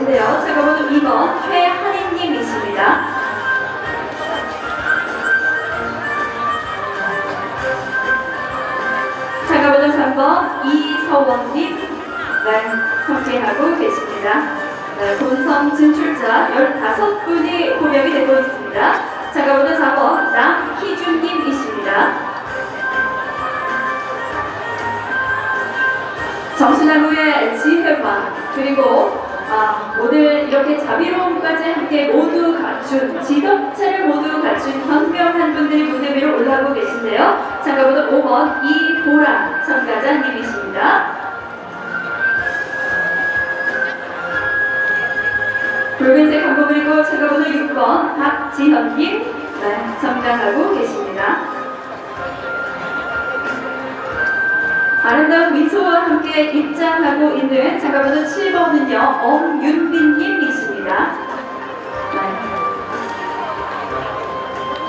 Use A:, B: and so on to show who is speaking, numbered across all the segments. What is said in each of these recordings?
A: 계신데요. 참가번호 2번 최한희님이십니다. 참가번호 3번 이서원님, 네, 함께하고 계십니다. 네, 본선 진출자 15분이 고명이 되고 있습니다. 참가번호 4번 남희준님이십니다. 정수나무의 지혜와 그리고 오늘 이렇게 자비로움까지 함께 모두 갖춘 지덕체를 모두 갖춘 현명한 분들이 무대 위로 올라오고 계신데요. 참가번호 5번 이보라 참가자님이십니다. 붉은색 한복을 입고 참가번호 6번 박지현님, 네, 참가하고 계십니다. 아름다운 미소와 함께 입장하고 있는 참가번호 7번은요 엄윤빈님이십니다. 네.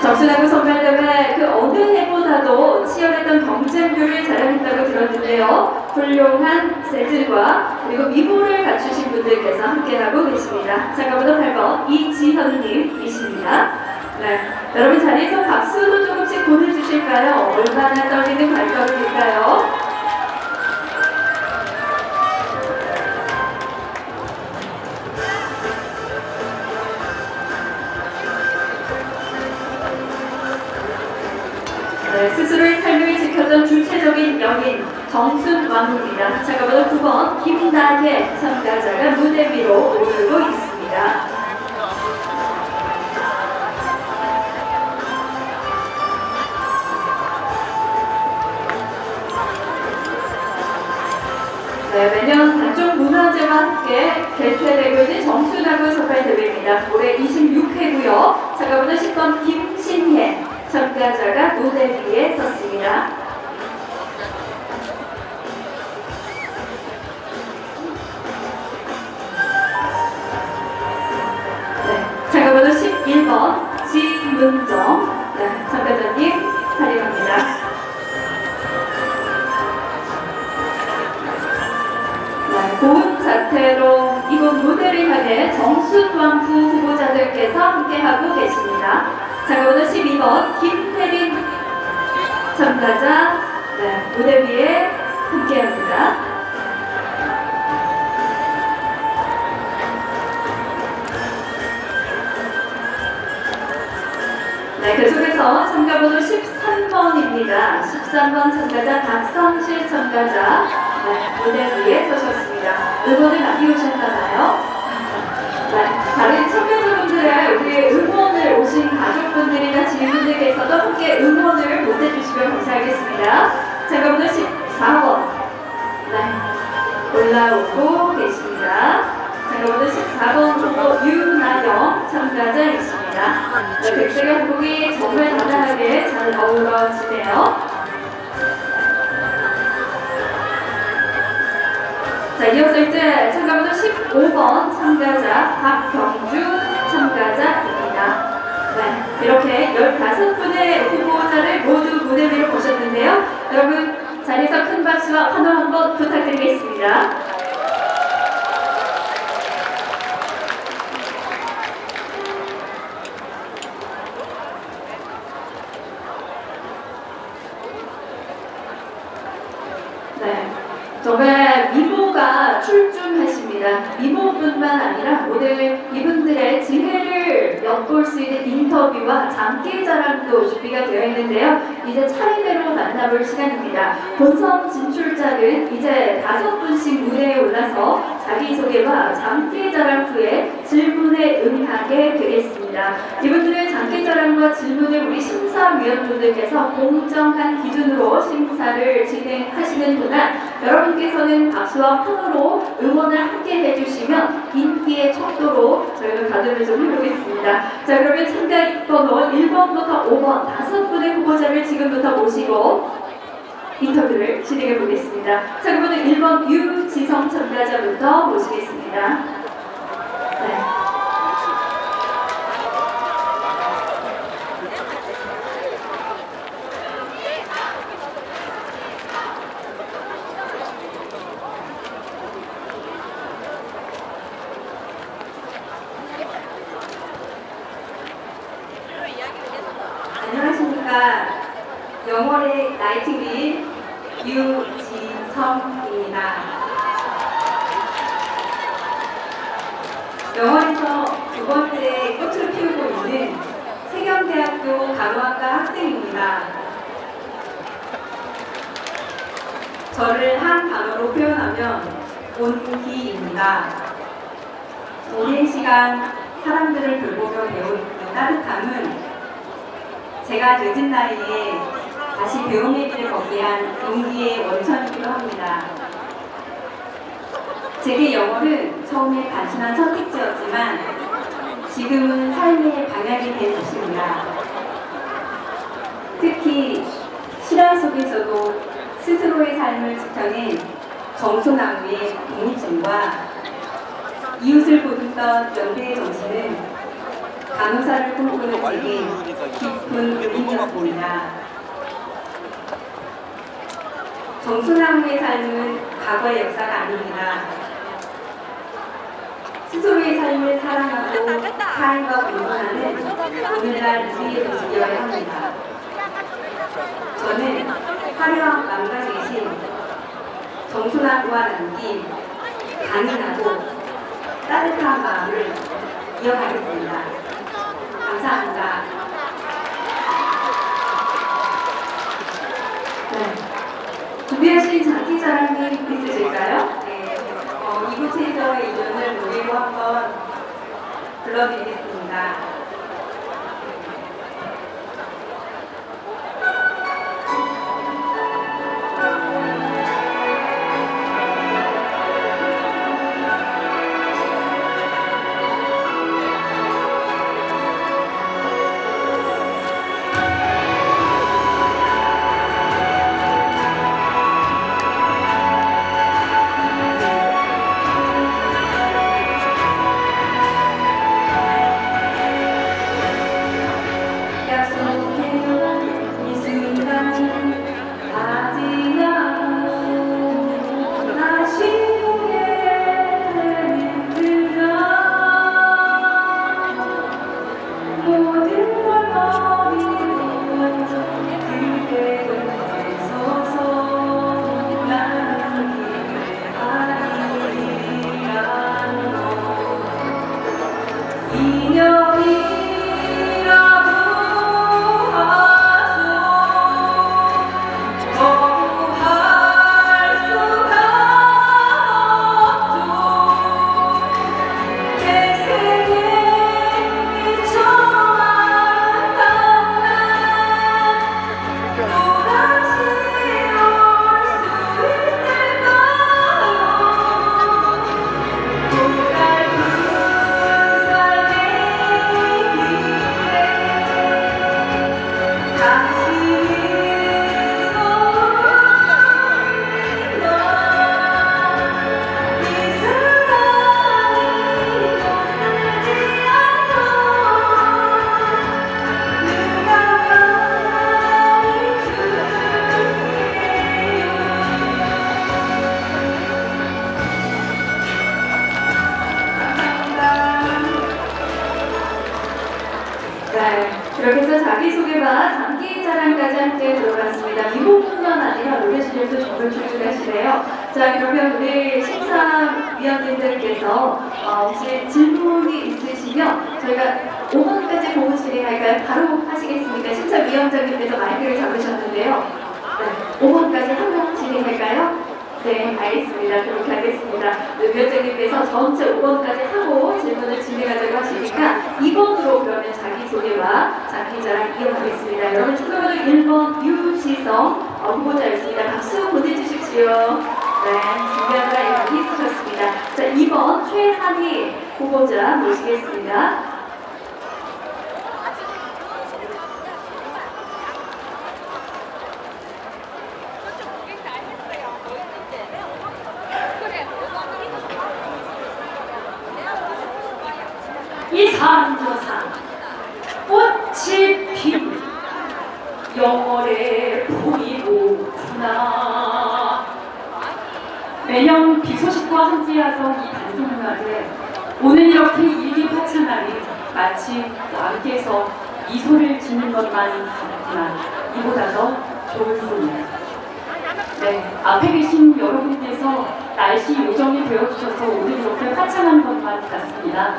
A: 정수나무 선발대회 그 어느 해보다도 치열했던 경쟁률을 자랑했다고 들었는데요. 훌륭한 재질과 그리고 미모를 갖추신 분들께서 함께하고 계십니다. 참가번호 8번 이지현님이십니다. 네. 여러분 자리에서 박수도 조금씩 보내주실까요? 얼마나 떨리는 발걸음일까요? 네, 스스로의 삶을 지켰던 주체적인 여인 정순왕입니다. 참가번호 9번 김나게 참가자가 무대 위로 오르고 있습니다. 네, 매년 각종 문화제와 함께 개최되고 있는 정수나무 선발대회입니다. 올해 26회고요. 참가번호 10번 김신혜 참가자가 무대 위에 섰습니다. 네, 참가번호 11번 지문정, 네, 참가자님 환영합니다. 네, 고운 자태로 이곳 무대를 향해 정순왕후 후보자들께서 함께하고 계십니다. 참가번호 12번 김태린 참가자, 네, 무대 위에 함께합니다. 네, 계속해서 참가번호 13번입니다. 13번 참가자 박성실 참가자, 네, 무대 위에 서셨습니다. 응원을 많이 오셨나봐요. 네, 다른 참가자분들의 우리 응원을 오신 가족분들이나 지인분들께서도 함께 응원을 보내주시면 감사하겠습니다. 참가번호 14번, 네, 올라오고 계십니다. 참가번호 14번 후보 유나영 참가자이십니다. 네, 백색의 한복이 정말 단단하게 잘 어우러지네요. 자, 이어서 이제 참가번호 15번 참가자 박경주 참가자입니다. 네, 이렇게 15분의 후보자를 모두 무대 위로 모셨는데요. 여러분 자리에서 큰 박수와 환호 한번 부탁드리겠습니다. 네, 정말 미모가 출중하십니다. 미모뿐만 아니라 오늘 이분들의 지혜를 엿볼 수 있는 인터뷰와 장기자랑도 준비가 되어 있는데요. 이제 차례대로 만나볼 시간입니다. 본선 진출자는 이제 5분씩 무대에 올라서 자기소개와 장기자랑 후에 질문에 응하게 되겠습니다. 이분들의 장기자랑과 질문을 우리 심사위원분들께서 공정한 기준으로 심사를 진행하시는 동안 여러분께서는 박수와 환호로 응원을 함께 해주시면 인기의 척도로 저희가 가름을 좀 해보겠습니다. 자, 그러면 참가 번호 1번부터 5번 5분의 후보자를 지금부터 모시고 인터뷰를 진행해 보겠습니다. 참가번호 1번 유지성 참가자부터 모시겠습니다. 네. 라이팅인 유지성입니다. 영월에서 두 번째 꽃을 피우고 있는 세경대학교 간호학과 학생입니다. 저를 한 단어로 표현하면 온기입니다. 오랜 시간 사람들을 돌보며 배운 그 따뜻함은 제가 늦은 나이에 다시 배움의 길을 걷게 한 용기의 원천이기도 합니다. 제게 영어는 처음에 단순한 선택지였지만 지금은 삶의 방향이 된 곳입니다. 특히 실화 속에서도 스스로의 삶을 지켜낸 정소나무의 독립심과 이웃을 보듬던 연대의 정신은 간호사를 꿈꾸는 제게 깊은 의미였습니다. 정소나무의 삶은 과거의 역사가 아닙니다. 스스로의 삶을 사랑하고 타인과 공존하는 오늘날 우리의 모습이어야 합니다. 저는 화려한 마음과 대신 정소나무와 남긴 강인하고 따뜻한 마음을 이어가겠습니다. 감사합니다. 네. 준비하신 장기자랑이 있으실까요? 네. 이곳에서의 인연을 노래로 한번 불러드리겠습니다. 네, 이렇게 해서 자기소개와 장기자랑까지 함께 들어봤습니다. 미국뿐만 아니라 노래 실력도 정말 출중하시네요. 자, 그러면 우리 심사위원님들께서 혹시 질문이 있으시면 저희가 5번까지 보고 진행할까요? 바로 하시겠습니까? 심사위원장님께서 마이크를 잡으셨는데요. 네, 5번까지 한 번 진행할까요? 네, 알겠습니다. 그렇게 하겠습니다. 네, 위원장님께서 전체 5번까지 하고 질문을 진행하자고 하시니까 2번으로 그러면 자기소개와 장기자랑 이어가겠습니다. 여러분 축하번호 1번 유지성 후보자였습니다. 박수 보내주십시오. 네, 준비하느라 많이 있으셨습니다. 자, 2번 최한희 후보자 모시겠습니다. 이 산조산 꽃이 핀 영월에 보이고구나. 매년 비 소식과 함께하던 이 단풍날에 오늘 이렇게 일기파천하니 마치 왕께서 미소를 짓는 것만 같구나. 이보다 더 조은순. 네, 앞에 계신 여러분께서 날씨 요정이 되어주셔서 오늘 이렇게 화창한 것만 같습니다.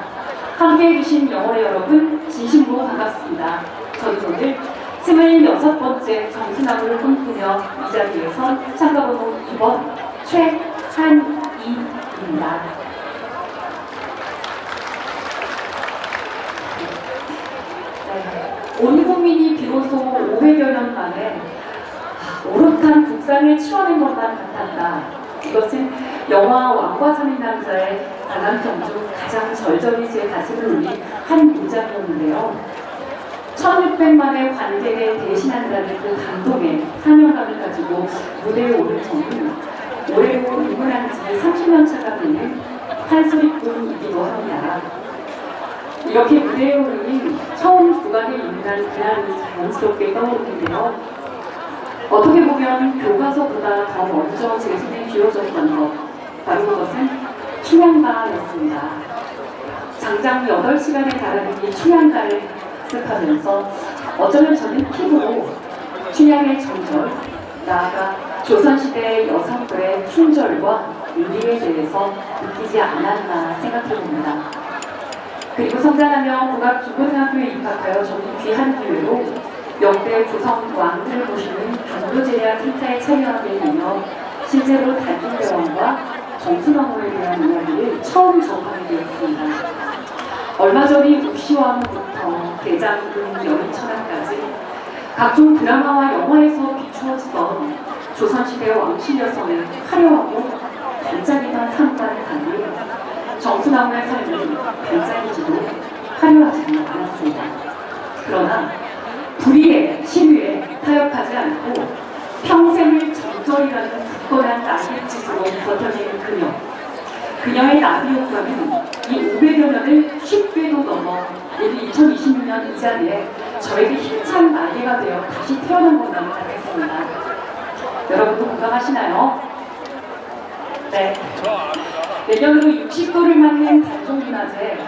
A: 함께해 주신 영월의 여러분 진심으로 반갑습니다. 저는 오늘 26번째 정수나무를 꿈꾸며 이 자리에서 참가번호 2번 최한이입니다. 네, 온 국민이 비로소 500여 년 만에 오롯한 국산을 치워낸 것만 같았다. 이것은 영화 왕과 삼인 남자의 강한평 중 가장 절절히 제 가슴을 울린 한 문장이었는데요. 1600만의 관객을 대신한다는 그 감동의 사명감을 가지고 무대에 오른 저는 올해로 입문한 지 30년 차가 되는 한소리꾼이기도 합니다. 이렇게 무대에 오르니 처음 국악에 입문한 그날이 자연스럽게 떠오르는데요. 어떻게 보면 교과서보다 더 먼저 제 손에 쥐어졌던 것, 바로 그것은 춘향가였습니다. 장장 8시간에 달하는 이 춘향가를 학습하면서 어쩌면 저는 피부로 춘향의 정절, 나아가 조선시대의 여성들의 충절과 윤리에 대해서 느끼지 않았나 생각해봅니다. 그리고 성장하며 국악중고등학교에 입학하여 저는 귀한 기회로 역대 조선 왕들을 모시는 종교제약 행사에 참여하게 되며 실제로 달빛대왕과 정순왕후에 대한 이야기를 처음 접하게 되었습니다. 얼마 전이 우시왕후부터 대장금, 여인천하까지 각종 드라마와 영화에서 비추어지던 조선시대 왕실 여성의 화려하고 반짝이던 삶과는 달리 정순왕후의 삶은 반짝이지도 화려하지도 않았습니다. 그러나 불의에 시위에 타협하지 않고 평생을 정절이라는 굳건한 나비짓으로 버텨내는 그녀. 그녀의 나비 효과는 이 500여 년을 쉽게도 넘어 오늘 2026년 이 자리에 저에게 힘찬 날개가 되어 다시 태어난 것만 같았습니다. 여러분도 공감하시나요? 네. 내년으로 60도를 맞는 단종문화제,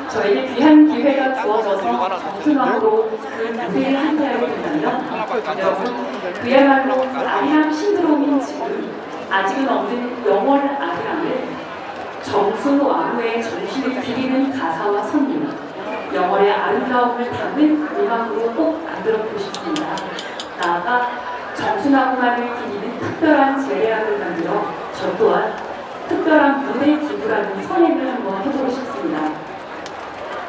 A: 저에게 귀한 기회가 주어져서 정순왕으로 그 무대에 함께하게 된다면 여러분, 그야말로 아리랑 신드롬인 지금 아직은 없는 영월 아리랑을 정순왕후의 정신을 기리는 가사와 선율, 영월의 아름다움을 담은 음악으로 꼭 만들어보고 싶습니다. 나아가 정순왕후만을 기리는 특별한 제례악을 만들어 저 또한 특별한 무대 기부라는 선행을 한번 해보고 싶습니다.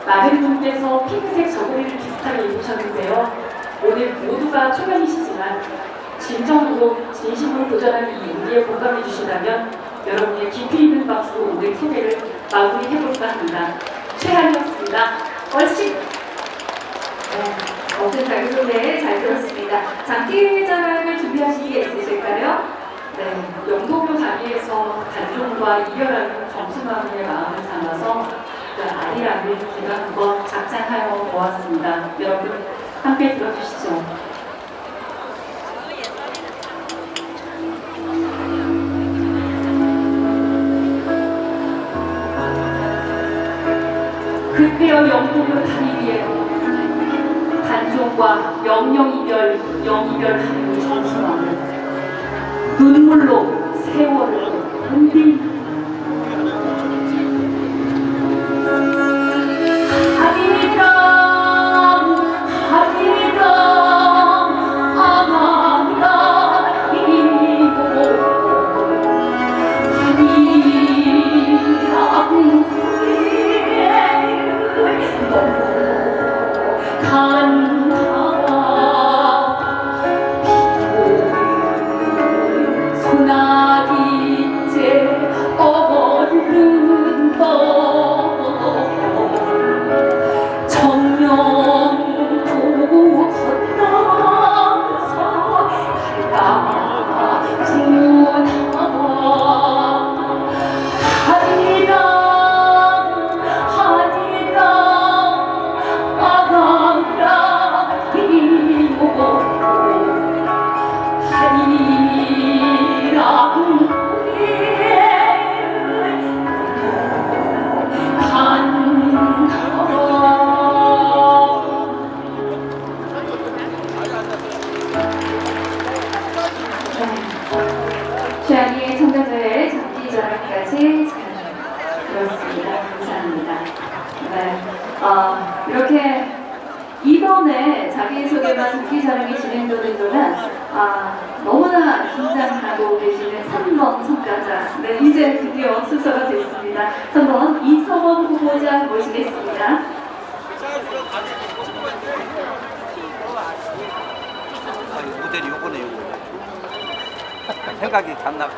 A: 많은 분께서 핑크색 저고리를 비슷하게 입으셨는데요. 오늘 모두가 초면이시지만 진정으로 진심으로 도전하는 이 무대에 공감해 주신다면 여러분의 깊이 있는 박수로 오늘 소개를 마무리해볼까 합니다. 최한이었습니다. 얼씬! 네, 어떤 자기소개 잘 들었습니다. 장기자랑을 준비하신 게 있으실까요? 네, 영도교 자리에서 단종과 이별하는 정순왕후의 마음을 담아서 그 아리랑을 제가 한번 작창하여 보았습니다. 여러분 함께 들어주시죠. 그때여 영도교 다리 위에 단종과 영영이별 영이별하는 정순왕후 눈물로 세월을 흔들고 소나기째 이렇게 이번에 자기소개와 장기자랑이 진행되는 동안 너무나 긴장하고 계시는 3번 참가자, 네, 이제 드디어 순서가 됐습니다. 3번 이서원 후보자 모시겠습니다.
B: 모델이 요거네 요거. 생각이 닿나?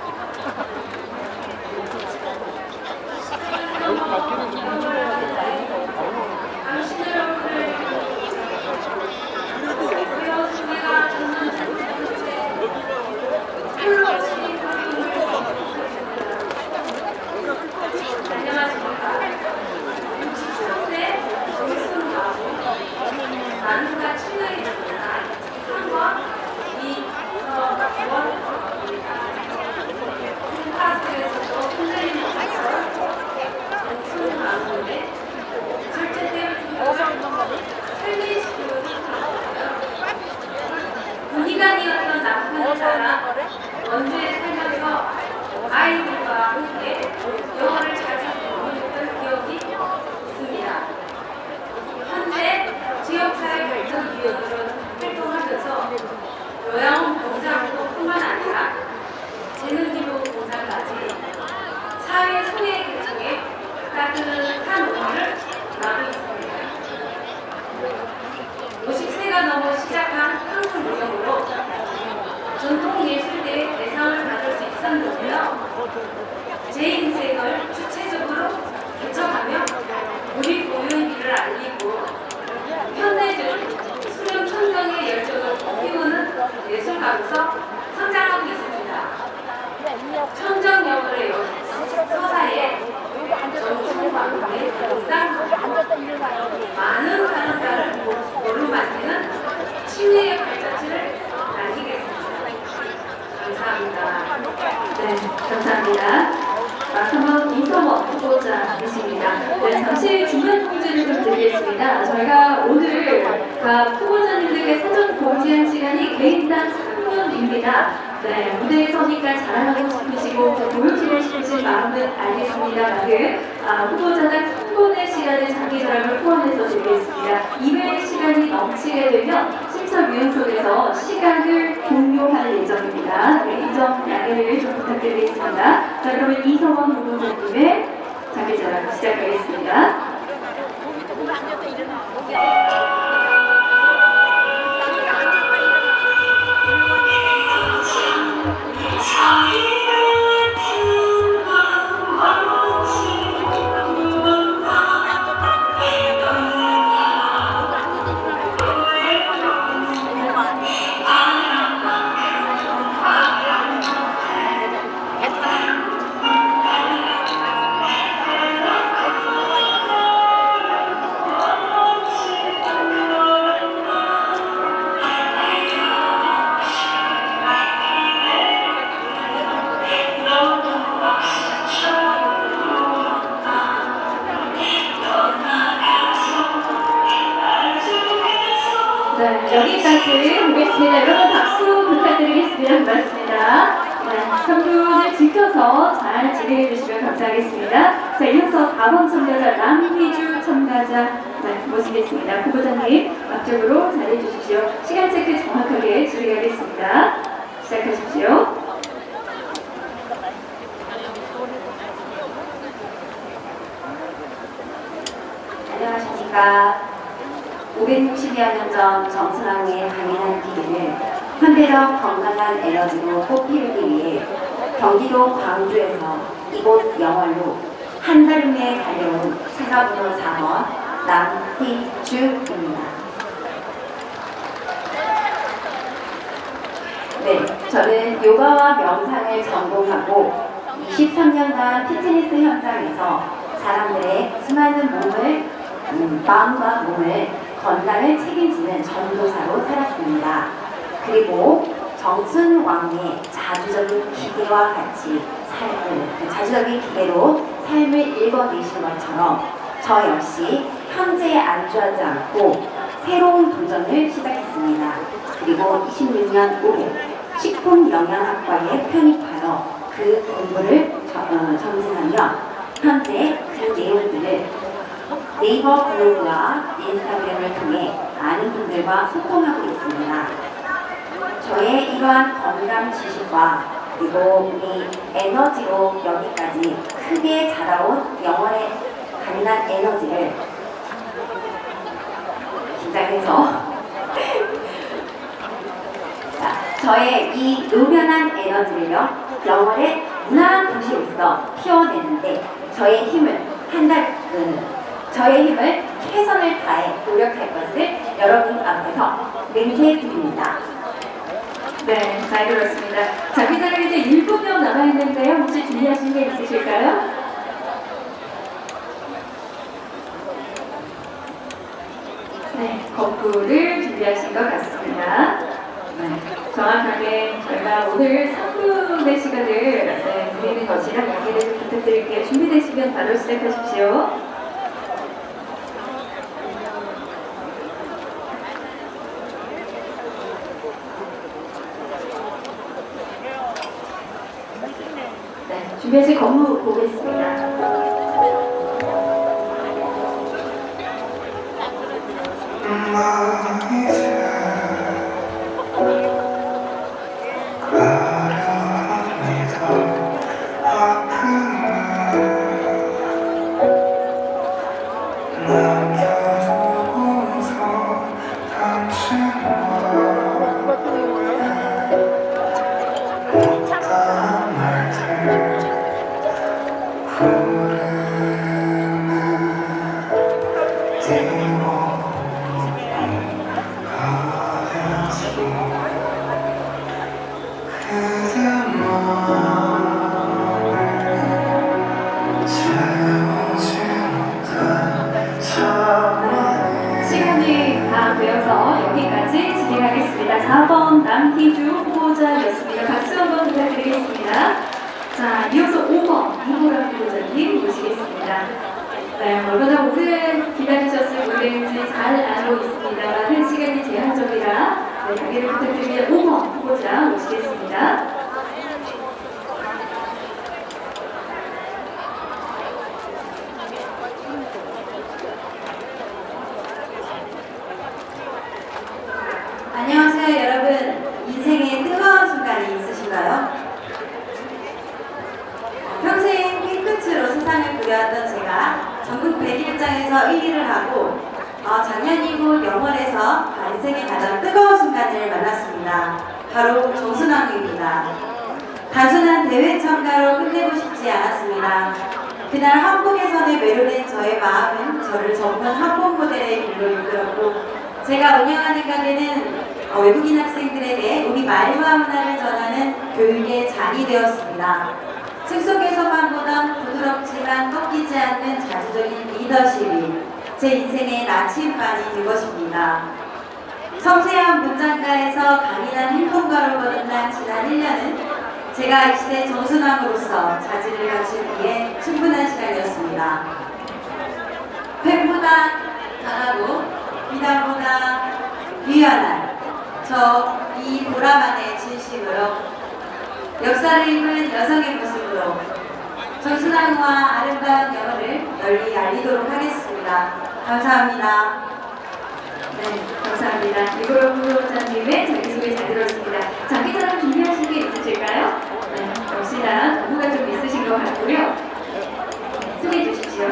A: 군의관이었던 남편의 사랑, 원주에 살면서 아이들과 함께 영어를 자주 공부했던 기억이 있습니다. 현재 지역사회발전위원으로 활동하면서 요양봉사뿐만 아니라 재능기부봉사까지 사회 소외 계층에 따뜻한 응원을 나누고 있습니다. 50세가 넘어 시작한 한국 무역으로 전통예술대회 대상을 받을 수 있었는데요. 제 인생을 주체적으로 개척하며 우리 고유인들을 알리고 현대적 수령 청정의 열정을 피우는 예술가로서 성장하고 있습니다. 청정역을의 서사에 정신과학의 공당 많은 사람들을 오르만지는 침례의 발자취를 남기겠습니다. 감사합니다. 네, 감사합니다. 3번 이서원 후보자이십니다. 네, 잠시 중간 통지를 좀 드리겠습니다. 저희가 오늘 각 후보자님들께 사전 공지한 시간이 개인당 3분입니다. 네, 무대에 서니까 자랑하고 싶으시고 보여주고 싶으신 마음은 알겠습니다만 후보자당 3분의 시간을 자기자랑을 포함해서 드리겠습니다. 이외의 시간이 넘치게 되면 심사위원석에서 시간을 종료할 예정입니다. 네, 이 점 양해를 좀 부탁드리겠습니다. 자, 그러면 이서원 후보자님의 자기자랑 시작하겠습니다. 네, 여기까지 보겠습니다. 여러분 박수 부탁드리겠습니다. 고맙습니다. 네, 3분을 지켜서 잘 진행해 주시면 감사하겠습니다. 자, 이어서 4번 참가자 남희주 참가자 모시겠습니다. 후보자님 앞쪽으로 자리해 주십시오. 시간 체크 정확하게 진행하겠습니다. 시작하십시오.
C: 안녕하십니까. 560여 년 전 정순왕의 강인한 기운을 현대적 건강한 에너지로 꽃피우기 위해 경기도 광주에서 이곳 영월로 한달음에 달려온 체가번호 4번 남희주입니다. 네, 저는 요가와 명상을 전공하고 23년간 피트니스 현장에서 사람들의 수많은 마음과 몸을 건강을 책임지는 전도사로 살았습니다. 그리고 정순왕의 자주적인 기계와 같이 자주적인 기계로 삶을 읽어내신 것처럼 저 역시 현재에 안주하지 않고 새로운 도전을 시작했습니다. 그리고 26년 5월 식품영양학과에 편입하여 그 공부를 전승하며 현재 그 내용들을 네이버 블로그와 인스타그램을 통해 많은 분들과 소통하고 있습니다. 저의 이러한 건강 지식과 그리고 우리 에너지로 여기까지 크게 자라온 영혼의 강인한 에너지를 긴장해서 자, 저의 이 노련한 에너지를요 영혼의 무한한 도시로서 피워내는데 저의 힘을 저의 힘을 최선을 다해 노력할 것을 여러분 앞에서 맹세드립니다.
A: 네, 잘 들었습니다. 자기자랑 이제 7명 남아있는데요. 혹시 준비하신 게 있으실까요? 네, 거꾸를 준비하신 것 같습니다. 네, 정확하게 저희가 오늘 3분의 시간을 드리는 것이라 양해를 좀 부탁드릴게요. 준비되시면 바로 시작하십시오. 네, 준비하신 건무 보겠습니다. 시간이 다 되어서 여기까지 진행하겠습니다. 4번 남희주 후보자였습니다. 박수 한번 부탁드리겠습니다. 자, 이어서 5번 이보람 후보자님 모시겠습니다. 네, 얼마나 오래 기다리셨을 모르겠는지 잘 알고 있습니다만 한 시간이 제한적이라 양해를 부탁드리며 5번 후보자 모시겠습니다.
C: 안녕하세요 여러분. 인생의 뜨거운 순간이 있으신가요? 평생 핑크츠로 세상을 그려왔던 제가 전국 100일장에서 1위를 하고 작년 이후 영월에서 인생의 가장 뜨거운 순간을 만났습니다. 바로 정순왕입니다. 단순한 대회 참가로 끝내고 싶지 않았습니다. 그날 한복에선에 매료된 저의 마음은 저를 전문 한복 모델의 길로 이끌었고 제가 운영하는 가게는 외국인 학생들에게 우리 말과 문화를 전하는 교육의 잔이 되었습니다. 책 속에서만 보던 부드럽지만 꺾이지 않는 자주적인 리더십이 제 인생의 나침반이 된 것입니다. 섬세한 문장가에서 강인한 행동가로 거듭난 지난 1년은 제가 이 시대 정순왕으로서 자질을 갖추기에 충분한 시간이었습니다. 팬보다 강하고 비단보다 유연한 저 이 보람 안의 진심으로 역사를 읽은 여성의 모습으로 정순왕과 아름다운 영어를 널리 알리도록 하겠습니다. 감사합니다.
A: 네, 감사합니다. 이보람 후보자님의 자기소개 잘 들었습니다. 자기자랑 준비하신 게 있으실까요? 네, 역시나 정보가 좀 있으신 것 같고요. 네, 소개해 주십시오.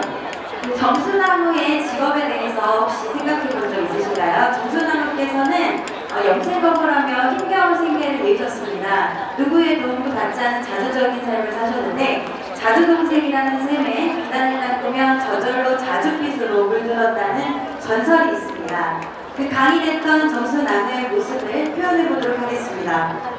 C: 정순왕후의 직업에 대해서 혹시 생각해 본 적 있으신가요? 정순왕후께서는 염색업을 하며 힘겨운 생계를 내셨습니다. 누구의 도움도 받지 않은 자주적인 삶을 사셨는데 자주동생이라는 셈에 비단을 닦으며 저절로 자주빛으로 물들었다는 전설이 있습니다. 그 강인했던 정순왕후의 모습을 표현해 보도록 하겠습니다.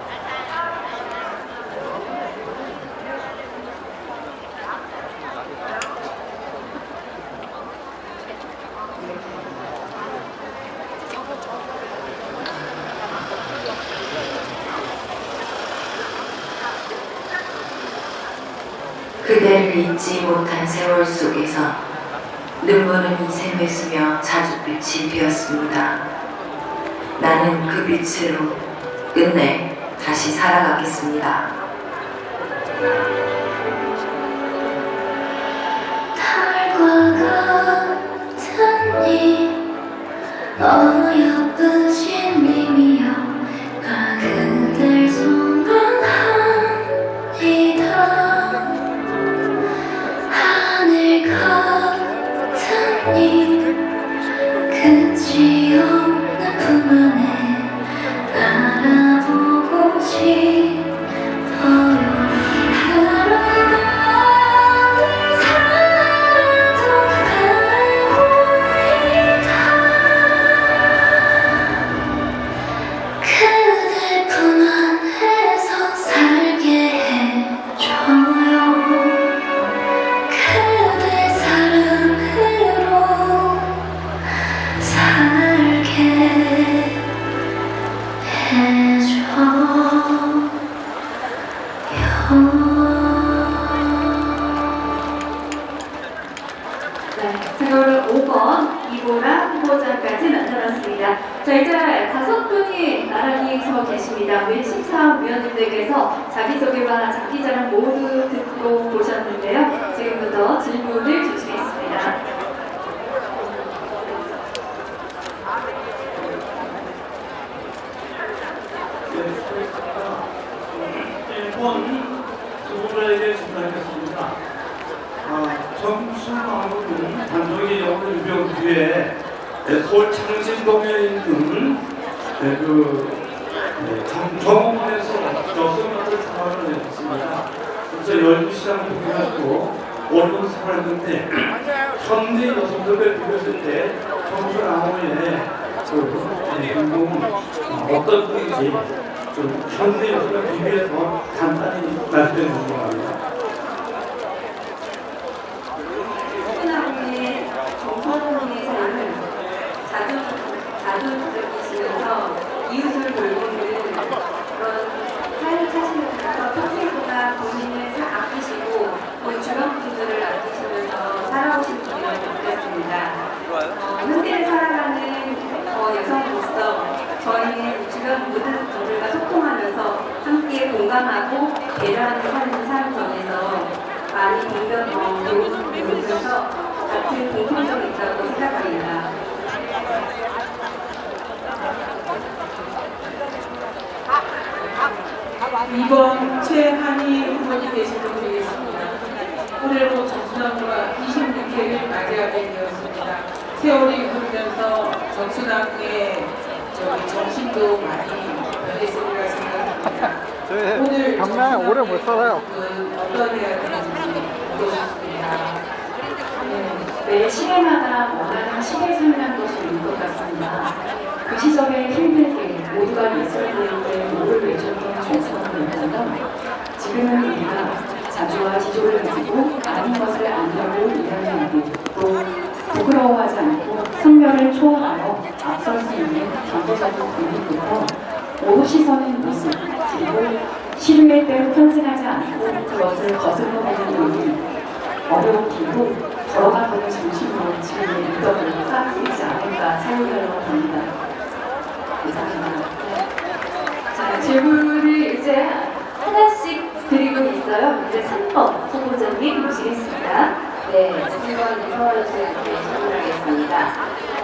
D: 그대를 잊지 못한 세월 속에서 눈물은 인생을 쓰며 자줏빛이 되었습니다. 나는 그 빛으로 끝내 다시 살아가겠습니다. 달과 같은
E: 아니 끝이 없는 품 안에 알아보고 싶어요. 하루는 살아도 가고이다. 그대 품 안에서 살게 해줘요. 그대 사랑으로 살게
A: 네, 자, 그럼 5번 이보라 후보자까지 만나봤습니다. 자, 이제 5분이 나란히 서 계십니다. 우리 심사위원님들께서 자기소개와 자기자랑 모두 듣고 보셨는데요. 지금부터 질문을 주시겠습니다.
F: 일본 수고자에게 전달했습니다. 정수마을은 단종이 영어 유병 뒤에 서울 창신동에 있는 정원에서 여성마을 생활을 했습니다. 그래서 열기시장을 통해가지고 오랜 생활했는데 현대 여성들에 비교했을 때 정수마을의 운동은 어떤 분인지 현대 여성과 비교해서 간단히 말씀해 주시기 바랍니다.
C: 소나무의 정서로의 삶은 자주적이시면서 이웃을 돌보는 그런 삶을 사시면서 평생보다 본인을 아끼시고 또 주변 분들을 아끼시면서 살아오신 분이라고 느꼈습니다. 현대를 살아가는 여성으로서 저희는 주변 모든 분들과 소통하면서 함께 공감하고 배려하는 삶을 통해서 많이 배우면서 같은 공통점이 있다고 생각합니다.
G: 이번 최한희 후보님 되시는 드리겠습니다. 올해로 정수나무가 26회를 맞이하게 되었습니다. 세월이 흐르면서 정수나무의 정신도 많이 변했으리라 생각합니다. 오늘
B: 경남에 오래 못 살아요.
G: 어떠해야 되는지 묻고
A: 매 시대마다 원하는 시대 살는 것이 있는 것 같습니다. 그 시절에 힘들게 모두가 예술을 보일 때 목을 외쳤던 정수나무였다면 지금은 우리가 자주와 지조를 가지고 아닌 것을 아니라고 이야기하고 또 부끄러워하지 않고 성별을 초월하여 앞설 수 있는 경제적인 분위기부터 오롯이 서는 모습 그리고 시류의 때로 편승하지 않고 그것을 거슬러 보는 눈이 어려운 길도 걸어가보는 정신으로 지금의 리더를 쌓고 있지 않을까 생각하려고 합니다. 감사합니다. 자, 질문을 이제 하나씩 드리고 있어요. 이제 3번 후보자님 모시겠습니다.
H: 네, 3번 이서원씨에 질문하겠습니다.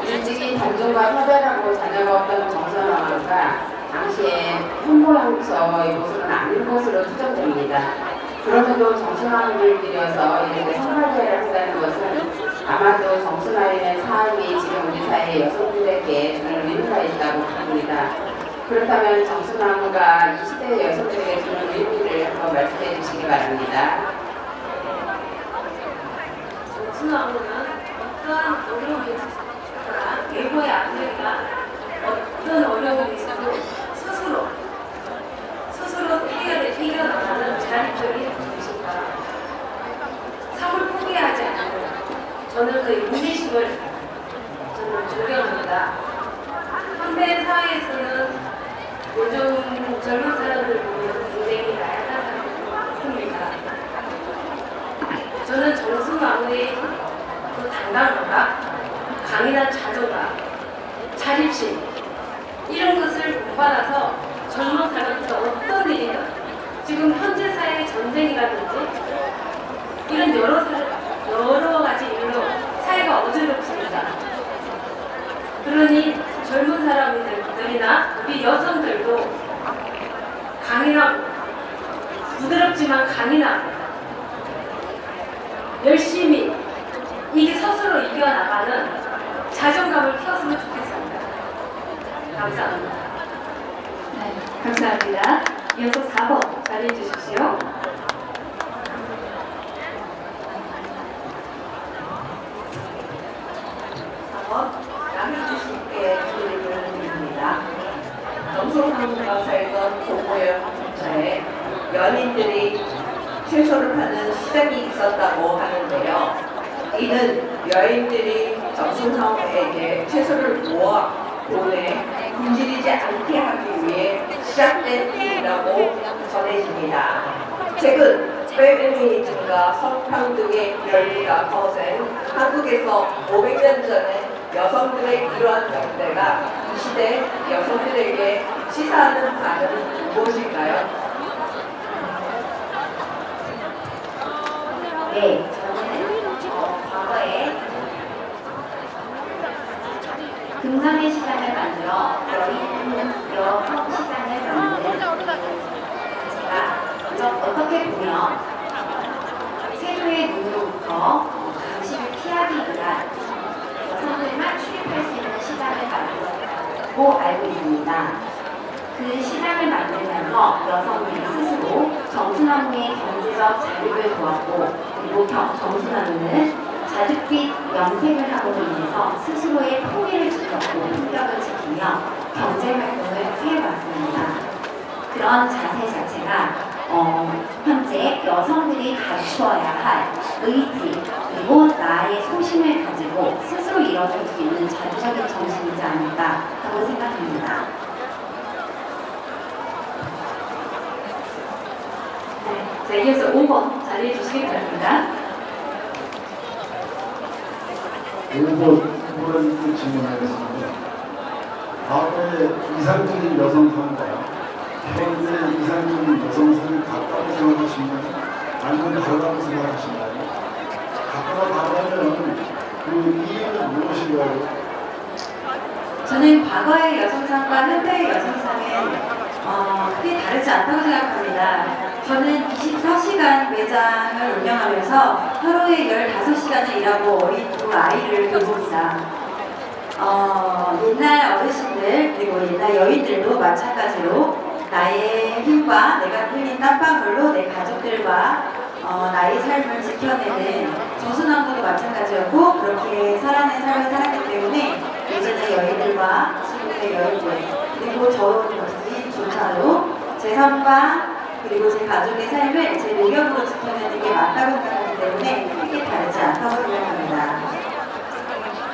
H: 일찍이 단종과 사별하고 자녀가 없던 정선왕후가 당시에 현모양처 이곳은 아닌 것으로 추정됩니다. 그럼에도 정순왕후를 들여서 이렇게 성화제를 한다는 것은 아마도 정순왕후의 삶이 지금 우리 사회 여성들에게 주는 의미가 있다고 봅니다. 그렇다면 정순왕후가 이 시대의 여성들에게 주는 의미를 한번 말씀해 주시기 바랍니다.
C: 정순왕후는 어떠한 어려움이 있었거나 외모의 앞뒤가 어떤 어려움이 있어도 스스로 이겨나가는 자립적인 정신과 삶을 포기하지 않고 저는 그 인내심을 저는 존경합니다. 현대 사회에서는 요즘 젊은 사람들 보면 굉장히 나약하습니다. 저는 정순왕후의 그 당당함과 강인한 자존감, 자립심 이런 것을 본받아서 젊은 사람들 어떤 일이든 지금 현재 사회의 전쟁이라든지 이런 여러 가지 일로 사회가 어지럽습니다. 그러니 젊은 사람들이나 우리 여성들도 강인하고 부드럽지만 강인하고 열심히 이게 서서
A: 스스로 이겨나가는 자존감을 키웠으면 좋겠습니다. 감사합니다. 네, 감사합니다. 이어서 4번 자리해 주십시오.
I: 남해주 씨께 드리는 드립니다. 정성상무가 살던 동호회 근처에 연인들이 채소를 파는 시장이 있었다고 하는데요. 이는 여인들이 정승상무에게 채소를 모아 돈에 굶주리지 않게 하기 위해 시작된 일이라고 전해집니다. 최근 페미니즘과 성평등의 열기가 거센 한국에서 500년 전에 여성들의 이러한 경대가 이 시대 여성들에게 시사하는 바는 무엇일까요?
C: 네, 저는 과거에 금강의 시장을 만들어 여성 시장을 만든 제가 어떻게 보면 세조의 눈으로부터 감시를 피하기 위한 여성들만 출입할 수 있는 시장을 만들었다고 알고 있습니다. 그 시장을 만들면서 여성들이 스스로 정순왕후의 경제적 자립을 도왔고, 그리고 정순왕후는 자줏빛 염색을 함으로 인해서 스스로의 통일을 지켰고 품격을 지키며 경제활동을 해왔습니다. 그런 자세 자체가 현재 여성들이 갖추어야 할 의지, 그리고 나의 소신을 가지고 스스로 일어설 수 있는 자주적인 정신이지 않을까 하고 생각합니다.
A: 네, 이어서 5번 자리해 주시기 바랍니다.
J: 5번 질문하겠습니다. 과거의 이상적인 여성상과 현재 이상적인 여성상이 같다고 생각하시나요? 아니면 다르다고 생각하시나요? 같다고 다르다면 그 이유는 무엇인가요?
C: 저는 과거의 여성상과 현대의 여성상은 크게 다르지 않다고 생각합니다. 저는 24시간 매장을 운영하면서 하루에 15시간을 일하고 어린 두 아이를 돌봅니다. 옛날 어르신들 그리고 옛날 여인들도 마찬가지로 나의 힘과 내가 흘린 땀방울로 내 가족들과 나의 삶을 지켜내는 정순왕후도 마찬가지였고, 그렇게 살아낸 삶을 살았기 때문에 예전의 여인들과 지금의 여인들, 그리고 저조차도 제 삶과 그리고 제 가족의 삶을 제 노력으로 지켜내는 게 맞다고 생각하기 때문에 크게 다르지 않다고 생각합니다.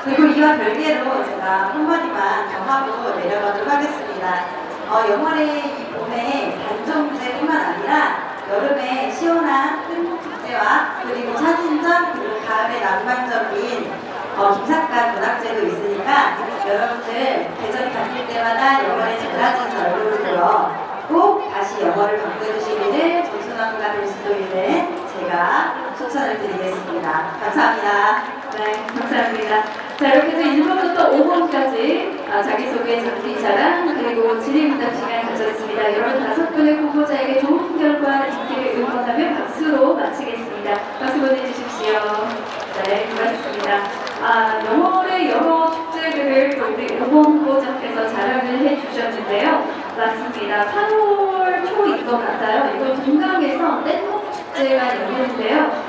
C: 그리고 이와 별개로 제가 한마디만 더 하고 내려가도록 하겠습니다. 영월의 이 봄에 단종 무대뿐만 아니라 여름에 시원한 큰 축제와 그리고 사진전, 그리고 가을에 낭만적인 김삿갓 문학제도 있으니까 여러분들 대전이 바뀔 때마다 영월의 달라진 얼굴을 보러 꼭 다시 영월을 방문해주시기를 정순왕후가 될 수도 있는 제가 추천을 드리겠습니다. 감사합니다.
A: 네, 감사합니다. 자, 이렇게 해서 1번부터 5번까지 자기소개, 장기자랑, 그리고 질의응답 시간 가졌습니다. 여러분 5분의 후보자에게 좋은 결과 있기를 응원하며 박수로 마치겠습니다. 박수 보내주십시오. 네, 고맙습니다. 영월의 여러 축제들을 또 우리 5번 후보자께서 자랑을 해주셨는데요. 맞습니다. 8월 초인 것 같아요. 이거 동강에서 뗏목 축제가 열리는데요.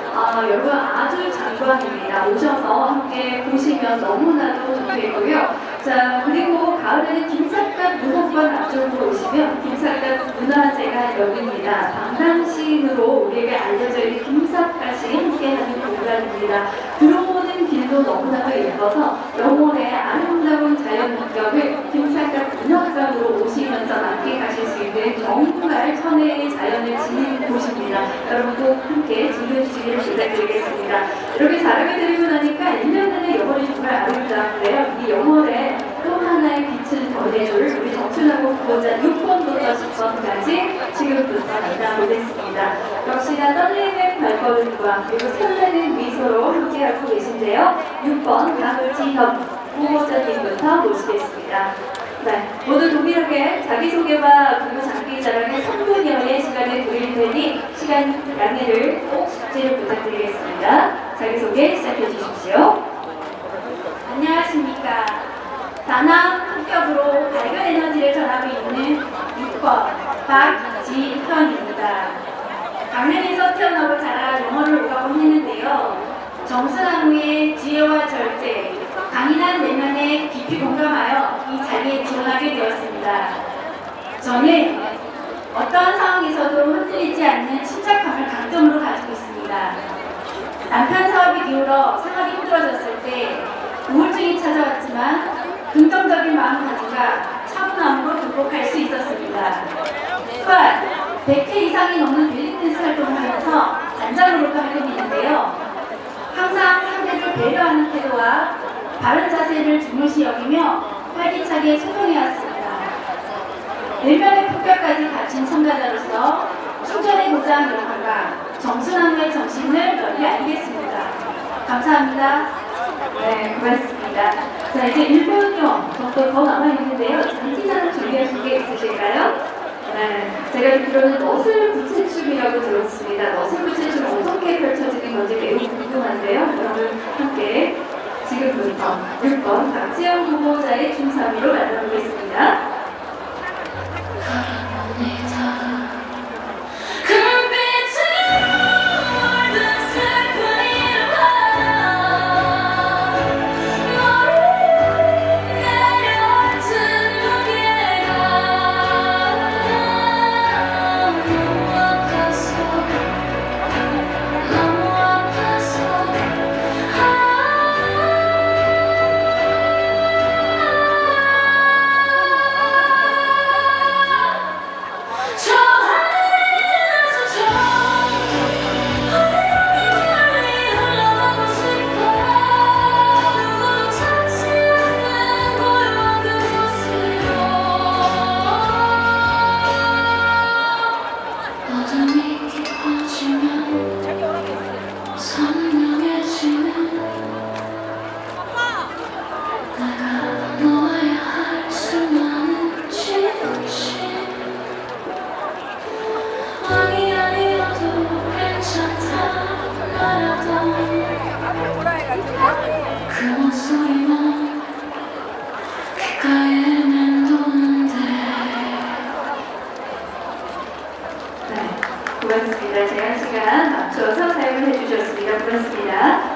A: 여러분 아주 장관입니다. 오셔서 함께 보시면 너무나도 좋겠고요. 자, 그리고 가을에는 김삿갓 문화관 앞쪽으로 오시면 김삿갓 문화제가 열립니다. 방랑시인으로 우리에게 알려져 있는 김삿갓이 함께하는 공간입니다. 들어오는 길도 너무나도 예뻐서 영월의 아름다운 자연 풍경을 김삿갓 문화관으로 오시면서 만끽하실 수 있는 정말 천혜의 자연을 지닌 곳입니다. 여러분 꼭 함께 즐겨주시기를 부탁드리겠습니다. 이렇게 자랑을 드리고 나니까 1년 내내 영월이 정말 아름다운데요. 이 영월에 또 하나의 빛을 더해줄 우리 정순왕후 후보자 6번부터 10번까지 지금부터 만나보겠습니다. 역시나 떨리는 발걸음과 그리고 설레는 미소로 함께하고 계신데요. 6번 강지현 후보자님부터 모시겠습니다. 네, 모두 동일하게 자기소개와 그리고 장기자랑의 3분여의 시간을 드릴 테니 시간 양해를 꼭 숙지를 부탁드리겠습니다. 자기소개 시작해 주십시오. 단합 합격으로 밝은 에너지를 전하고 있는 6번 박지현입니다. 강릉에서 태어나고 자라 영어를 오가곤 했는데요. 정승환의 지혜와 절제, 강인한 내면에 깊이 공감하여 이 자리에 지원하게 되었습니다. 저는 어떠한 상황에서도 흔들리지 않는 침착함을 강점으로 가지고 있습니다. 남편 사업이 기울어 생활이 힘들어졌을 때 우울증이 찾아왔지만 긍정적인 마음가짐과 차분함으로 극복할 수 있었습니다. 또한 100회 이상이 넘는 벨리댄스 활동을 하면서 단장으로도 활동했는데요. 항상 상대를 배려하는 태도와 바른 자세를 중요시 여기며 활기차게 소통해왔습니다. 내면의 품격까지 갖춘 참가자로서 충전의 보장 영화가 정순환의 정신을 널리 알리겠습니다. 감사합니다. 네, 고맙습니다. 자, 이제 1분여 정도 더 남아있는데요. 장기자랑 준비하신 게 있으실까요? 네, 제가 듣기로는 너슬 부채춤이라고 들었습니다. 너슬 부채춤 어떻게 펼쳐지는 건지 매우 궁금한데요. 여러분 함께 지금부터 6번 박지영 후보자의 춤사위로 만나보겠습니다. 고맙습니다. 제한 시간 맞춰서 사용을 해주셨습니다. 고맙습니다.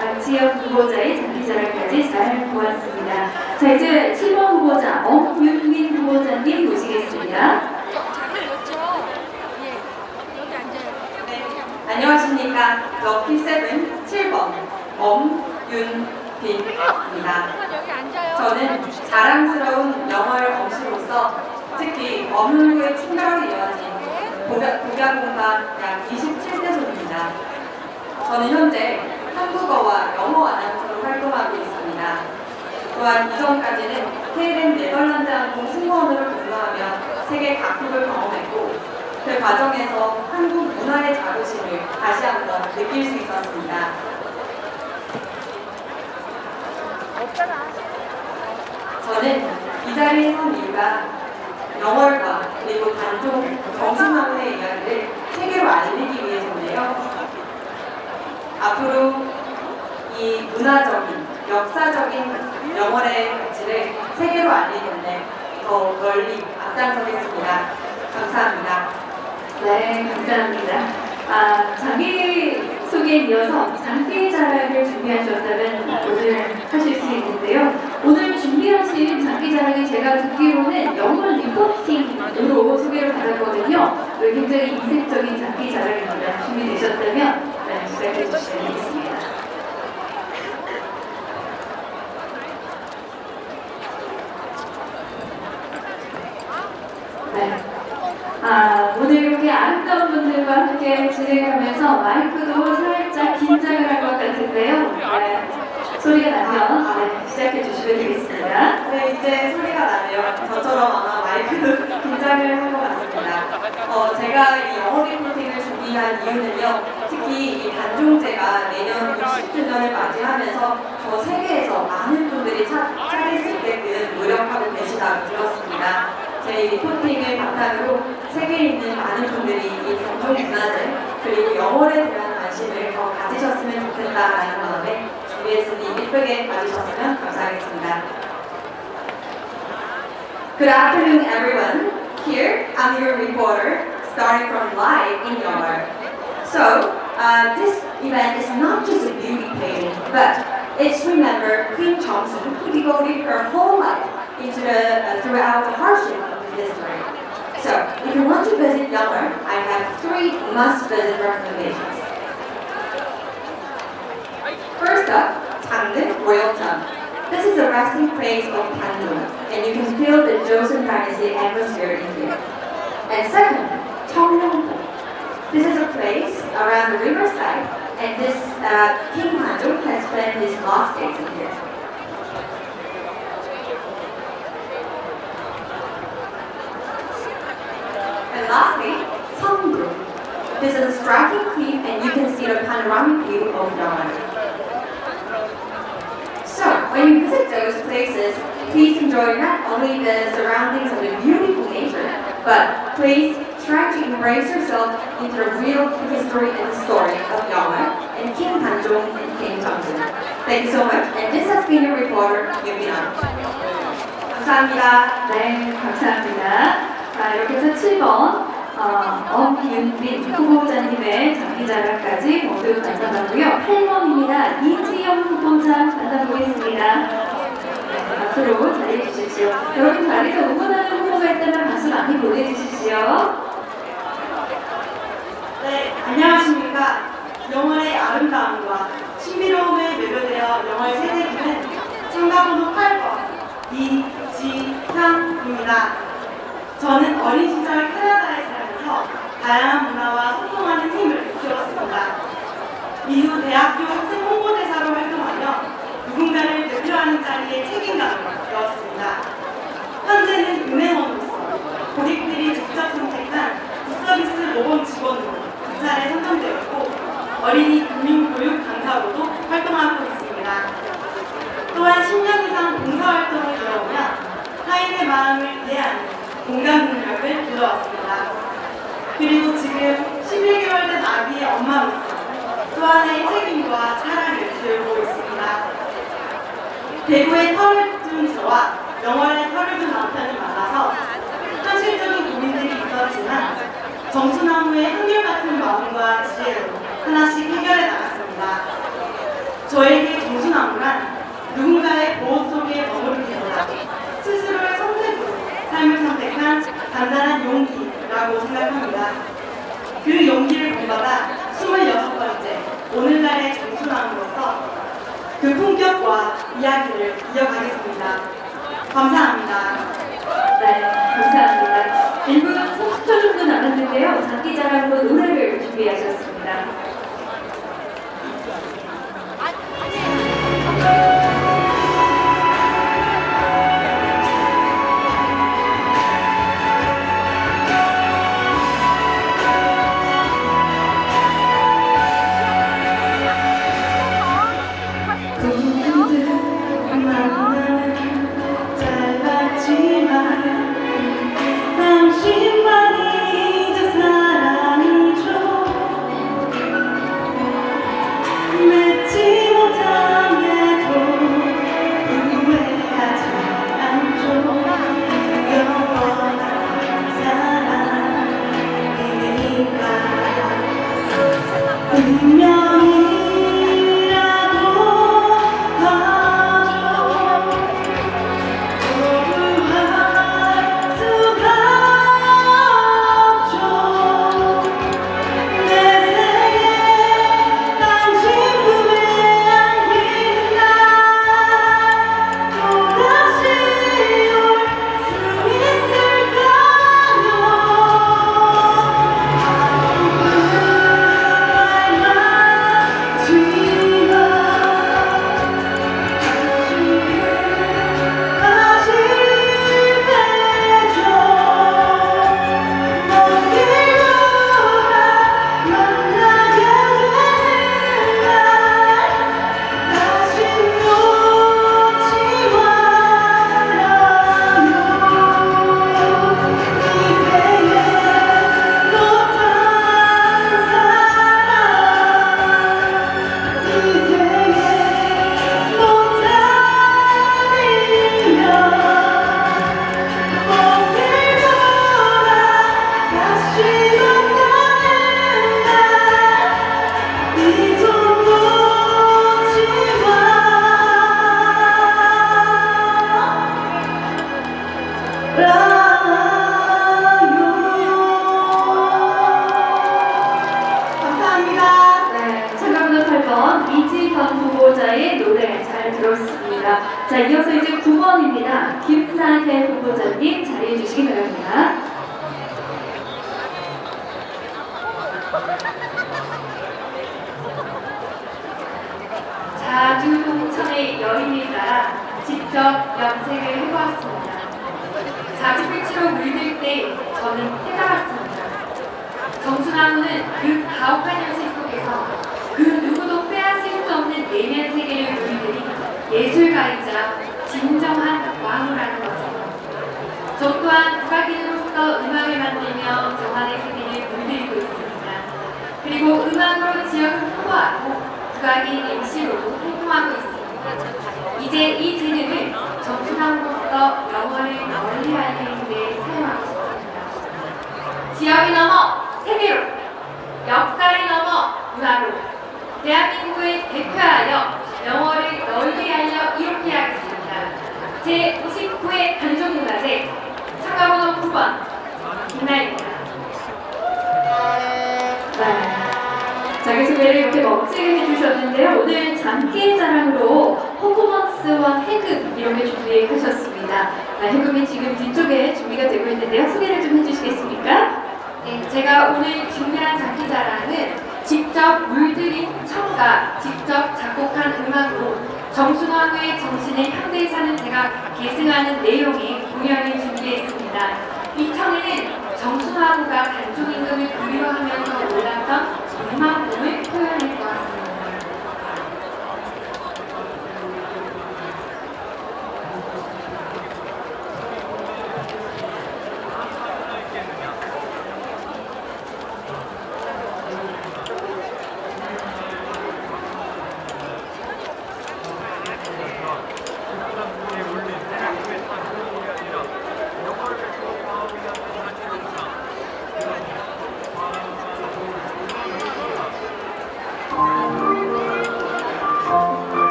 A: 박지영 후보자의 장기자랑까지 잘 보았습니다. 자, 이제 7번 후보자 엄윤민 후보자님 모시겠습니다.
C: 안녕하십니까. 럭키세븐 7번 엄윤빈입니다. 저는 자랑스러운 영월 엄씨로서 특히 어문구의 충격으로 이어진 복양공단 약 27대손입니다. 저는 현재 한국어와 영어 아나운서로 활동하고 있습니다. 또한 이전까지는 KLM 네덜란드 항공 승무원으로 근무하며 세계 각국을 경험했고 그 과정에서 한국 문화의 자부심을 다시 한번 느낄 수 있었습니다. 저는 이 자리에 선 이유가 영월과 그리고 단종 정승환의 이야기를 세계로 알리기 위해서인데요. 앞으로 이 문화적인, 역사적인 영월의 가치를 세계로 알리는데 더 널리 앞장서겠습니다. 감사합니다.
A: 네, 감사합니다. 자기소개에 이어서 장기자랑을 준비하셨다면 오늘 하실 수 있는데요. 오늘 준비하신 장기자랑이 제가 듣기로는 영월 리포팅으로 소개를 받았거든요. 굉장히 이색적인 장기자랑입니다. 준비되셨다면 시작해 주시면 되겠습니다. 네. 오늘 이렇게 아름다운 분들과 함께 진행하면서 마이크도 살짝 긴장을 할 것 같은데요. 네. 소리가 나면 시작해 주시면 되겠습니다.
C: 네, 이제 소리가 나네요. 저처럼 아마 마이크도 긴장을 할 것 같습니다. 제가 이 영어 리포팅을 준비한 이유는요. 특히 이 단종제가 내년 60주년을 맞이하면서 세계에서 많은 분들이 찾을 수 있게끔 노력하고 계시다고 들었습니다. 제 리포팅을 바탕으로 세계에 있는 많은 분들이 이 단종 문화들 그리고 영월에 대한 관심을 더 가지셨으면 좋겠다라는 마음에 준비했으니 예쁘게 봐주셨으면 감사하겠습니다. Good afternoon, everyone. Here, I'm your reporter, starting from live in Yeongwon. So, this event is not just a beauty pageant, but it's remember Queen Jong-sun, who devoted her whole life into throughout the hardship of the history. So, if you want to visit Yeongwon, I have 3 must-visit recommendations. First up, Changdeok Royal Tomb. This is the resting place of Gangneung, and you can feel the Joseon Dynasty atmosphere in here. And second, Cheongryong-do. This is a place around the riverside, and this King Gangneung has spent his last days in here. And lastly, Seongdo. This is a striking cliff, and you can see the panoramic view of Yeongwon. So, when you visit those places, please enjoy not only the surroundings of the beautiful nature, but please try to immerse yourself into the real history and story of Yeongwon and King Gangneung and King Jong-sun. Thank you so much, and this has been your reporter, Yubina. 감사합니다.
A: 네, 감사합니다. 자, 이렇게 해서 7번 엄윤빈 후보자님의 장기자랑까지 모두 만나봤고요. 8번입니다. 이지영 후보자 만나보겠습니다. 네, 앞으로 자리해 주십시오. 여러분 자리에서 응원하는 후보가 있다면 박수 많이 보내주십시오.
K: 네, 안녕하십니까. 영월의 아름다움과 신비로움에 매료되어 영월 새내기는 참가번호 8번 이지향입니다. 저는 어린 시절 캐나다에 살면서 다양한 문화와 소통하는 힘을 키웠습니다. 이후 대학교 학생 홍보대사로 활동하며 누군가를 대표하는 자리에 책임감을 배웠습니다. 현재는 은행원으로서 고객들이 직접 선택한 굿서비스 모범 직원으로 검찰에 선정되었고 어린이 금융교육 강사로도 활동하고 있습니다. 또한 10년 이상 봉사활동을 이어오며 타인의 마음을 이해하는 공감 능력을 길러왔습니다. 그리고 지금 11개월 된 아기의 엄마로서 또 하나의 책임과 사랑을 들고 있습니다. 대구의 털을 둔 저와 영월의 털을 둔 남편이 만나서 현실적인 고민들이 있었지만 정수나무의 한결같은 마음과 지혜로 하나씩 해결해 나갔습니다. 저에게 정수나무란 누군가의 보호 속에 머무르기보다 스스로의 선택으로 삶을 선택한 단단한 용기라고 생각합니다. 그 용기를 본받아 26번째 오늘날의 정수나무로서 그 품격과 이야기를 이어가겠습니다. 감사합니다.
A: 네, 감사합니다. 1분 30초 정도 남았는데요. 장기자랑으로 노래를 준비하셨습니다.
K: 당신만이 제 사랑이죠.
A: 김신혜 후보자님 자리해 주시기 바랍니다. 자주동천의 여인을 따라 직접 염색을 해보았습니다. 자주빛으로 물들 때 저는 깨달았습니다. 정수나무는 그 가혹한 현실 속에서 그 누구도 빼앗을 수 없는 내면 세계를 물들인 예술가이자 진정한 왕후라는 것입니다. 저 또한 국악인으로서 음악을 만들며 저만의 세계를 물들이고 있습니다. 그리고 음악으로 지역을 홍보하고 국악인 MC로도 활동하고 있습니다. 이제 이 재능을 정수나무로서 영어를 널리 알리는 데 사용하고 싶습니다. 지역이 넘어 세계로, 역사를 넘어 문화로 대한민국을 대표하여 영어를 널리 알려 이롭게 하겠습니다. 제59회 단종문화제 참가번호 9번 김나입니다. 자기소개를 이렇게 멋지게 해주셨는데요. 오늘 장기자랑으로 퍼포먼스와 해금 이런 게 준비하셨습니다. 해금이 지금 뒤쪽에 준비가 되고 있는데요. 소개를 좀 해주시겠습니까? 네, 제가 오늘 준비한 장기자랑은 직접 물들인 청가, 직접 작곡한 음악으로 정순왕의 정신을 현대에서는 제가 계승하는 내용의 공연을 준비했습니다. 이 청에는 정순왕후가 단종임금을 그리워하면서 올랐던 음악음을 표현할 것 같습니다.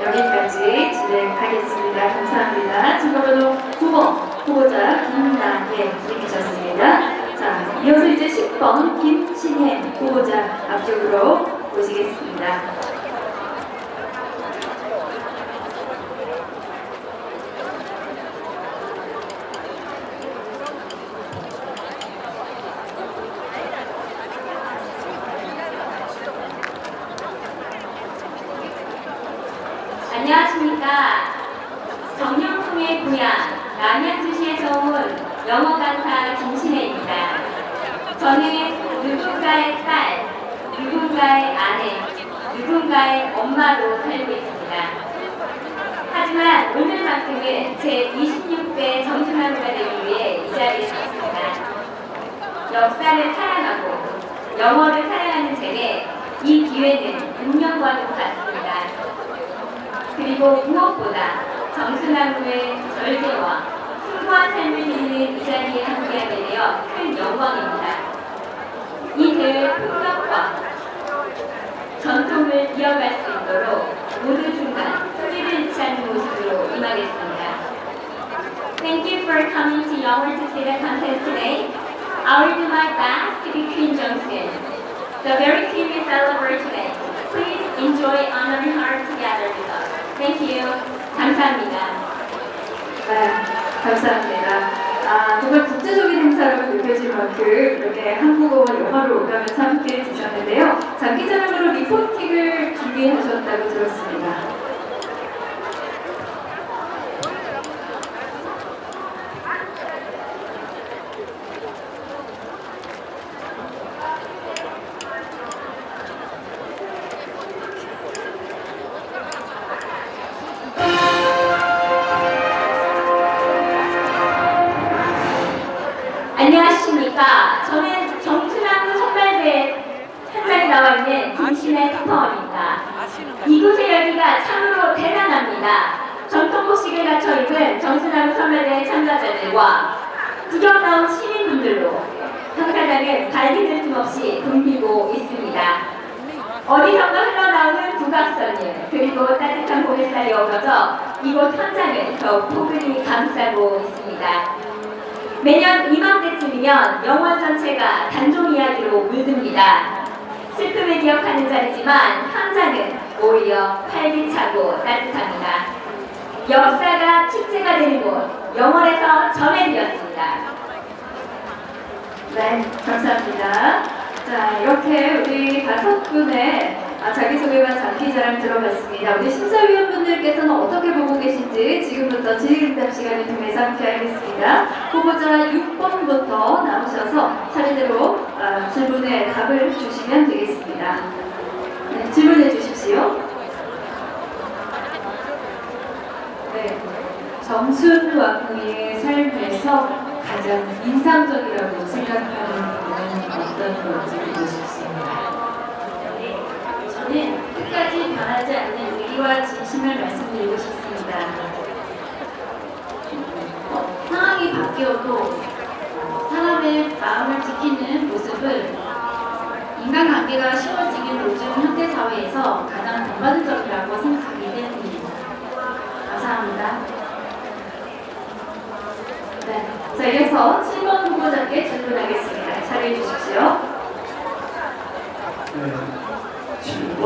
A: 여기까지 진행하겠습니다. 감사합니다. 참가번호 9번 후보자 김나혜 님이셨습니다. 자, 이어서 이제 10번 김신혜 후보자 앞쪽으로 모시겠습니다.
L: 안녕하십니까. 정영통의 고향 남양주시에서 온 영어 강사 김신혜입니다. 저는 누군가의 딸, 누군가의 아내, 누군가의 엄마로 살고 있습니다. 하지만 오늘만큼은 제 26대 정순왕후가 되기 위해 이 자리에 섰습니다. 역사를 사랑하고 영어를 사랑하는 제게 이 기회는 운명과도 같습니다. 그리고 무엇보다 정순왕후의 절개와 풍부한 삶을 누리는 이 자리에 함께하게 되어 큰 영광입니다. 이 대회 폭력과 전통을 이어갈 수 있도록 모두 중간 소리를 잃지 않는 모습으로 임하겠습니다. Thank you for coming to Yongwol to see the contest today. I will do my best to be Queen Jongsun, the very queen we celebrate today. Please enjoy honoring her together with us. Thank you. 감사합니다.
A: 네, 감사합니다. 정말 국제적인 행사로 느껴질 만큼 이렇게 한국어와 영어를 오가면서 함께 해주셨는데요. 장기자랑으로 리포팅을 준비하셨다고 들었습니다.
L: 안녕하십니까. 저는 정순왕 선발대 현장에 나와 있는 김신혜 특파원입니다. 이곳의 열기가 참으로 대단합니다. 전통복식을 갖춰 입은 정순왕 선발대 참가자들과 구경 나온 시민분들로 행사장은 발디딜 틈 없이 붐비고 있습니다. 어디선가 흘러나오는 국악선율 그리고 따뜻한 봄햇살이 어우러져 이곳 현장을 더욱 포근히 감싸고 있습니다. 매년 이맘때쯤이면 영월 전체가 단종 이야기로 물듭니다. 슬픔을 기억하는 자리지만 현장은 오히려 활기차고 따뜻합니다. 역사가 축제가 되는 곳 영월에서 전해드렸습니다.
A: 네, 감사합니다. 자, 이렇게 우리 5분의 자기소개와 장기자랑 들어봤습니다. 우리 심사위원분들께서는 어떻게 보고 계신지 지금부터 질의응답 시간을 통해서 함께 하겠습니다. 후보자 6번부터 나오셔서 차례대로 질문에 답을 주시면 되겠습니다. 네, 질문해 주십시오. 네, 정순왕후의 삶에서 가장 인상적이라고 생각하는 부분은 어떤 건지 묻고 싶습니다.
L: 저는 끝까지 변하지 않는 의리와 진심을 말씀드리고 싶습니다. 상황이 바뀌어도 사람의 마음을 지키는 모습은 인간관계가 쉬워지긴 요즘 현대사회에서 가장 본받음적이라고 생각하기 때문입니다. 감사합니다.
A: 네, 자, 이어서 7번 후보자께 질문하겠습니다. 자리해 주십시오.
F: 네, 7번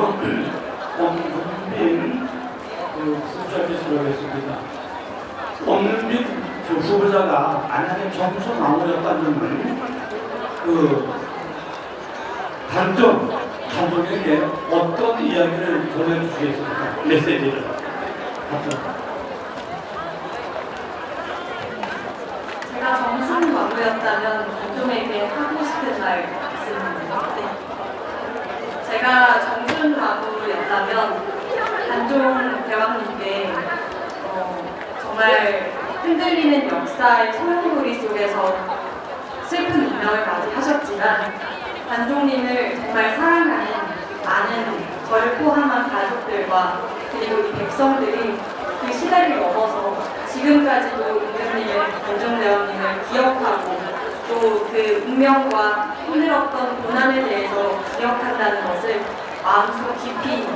F: 엄문빈 후보자께 질문하겠습니다. 엄문빈 후보자가 만약에 점수 나오셨다면 단종에게 어떤 이야기를 전해주시겠습니까? 메시지를.
A: 제가 정순왕후였다면 단종에게 하고 싶은 말 있습니다. 네. 제가 정순왕후였다면 단종 대왕님께 정말 흔들리는 역사의 소용돌이 속에서 슬픈 운명을 맞이하셨지만 단종님을 정말 사랑하는 많은 저를 포함한 가족들과 그리고 이 백성들이 그 시대를 넘어서 지금까지도 임금님을 단종대왕님을 기억하고 또 그 운명과 힘들었던 고난에 대해서 기억한다는 것을 마음속 깊이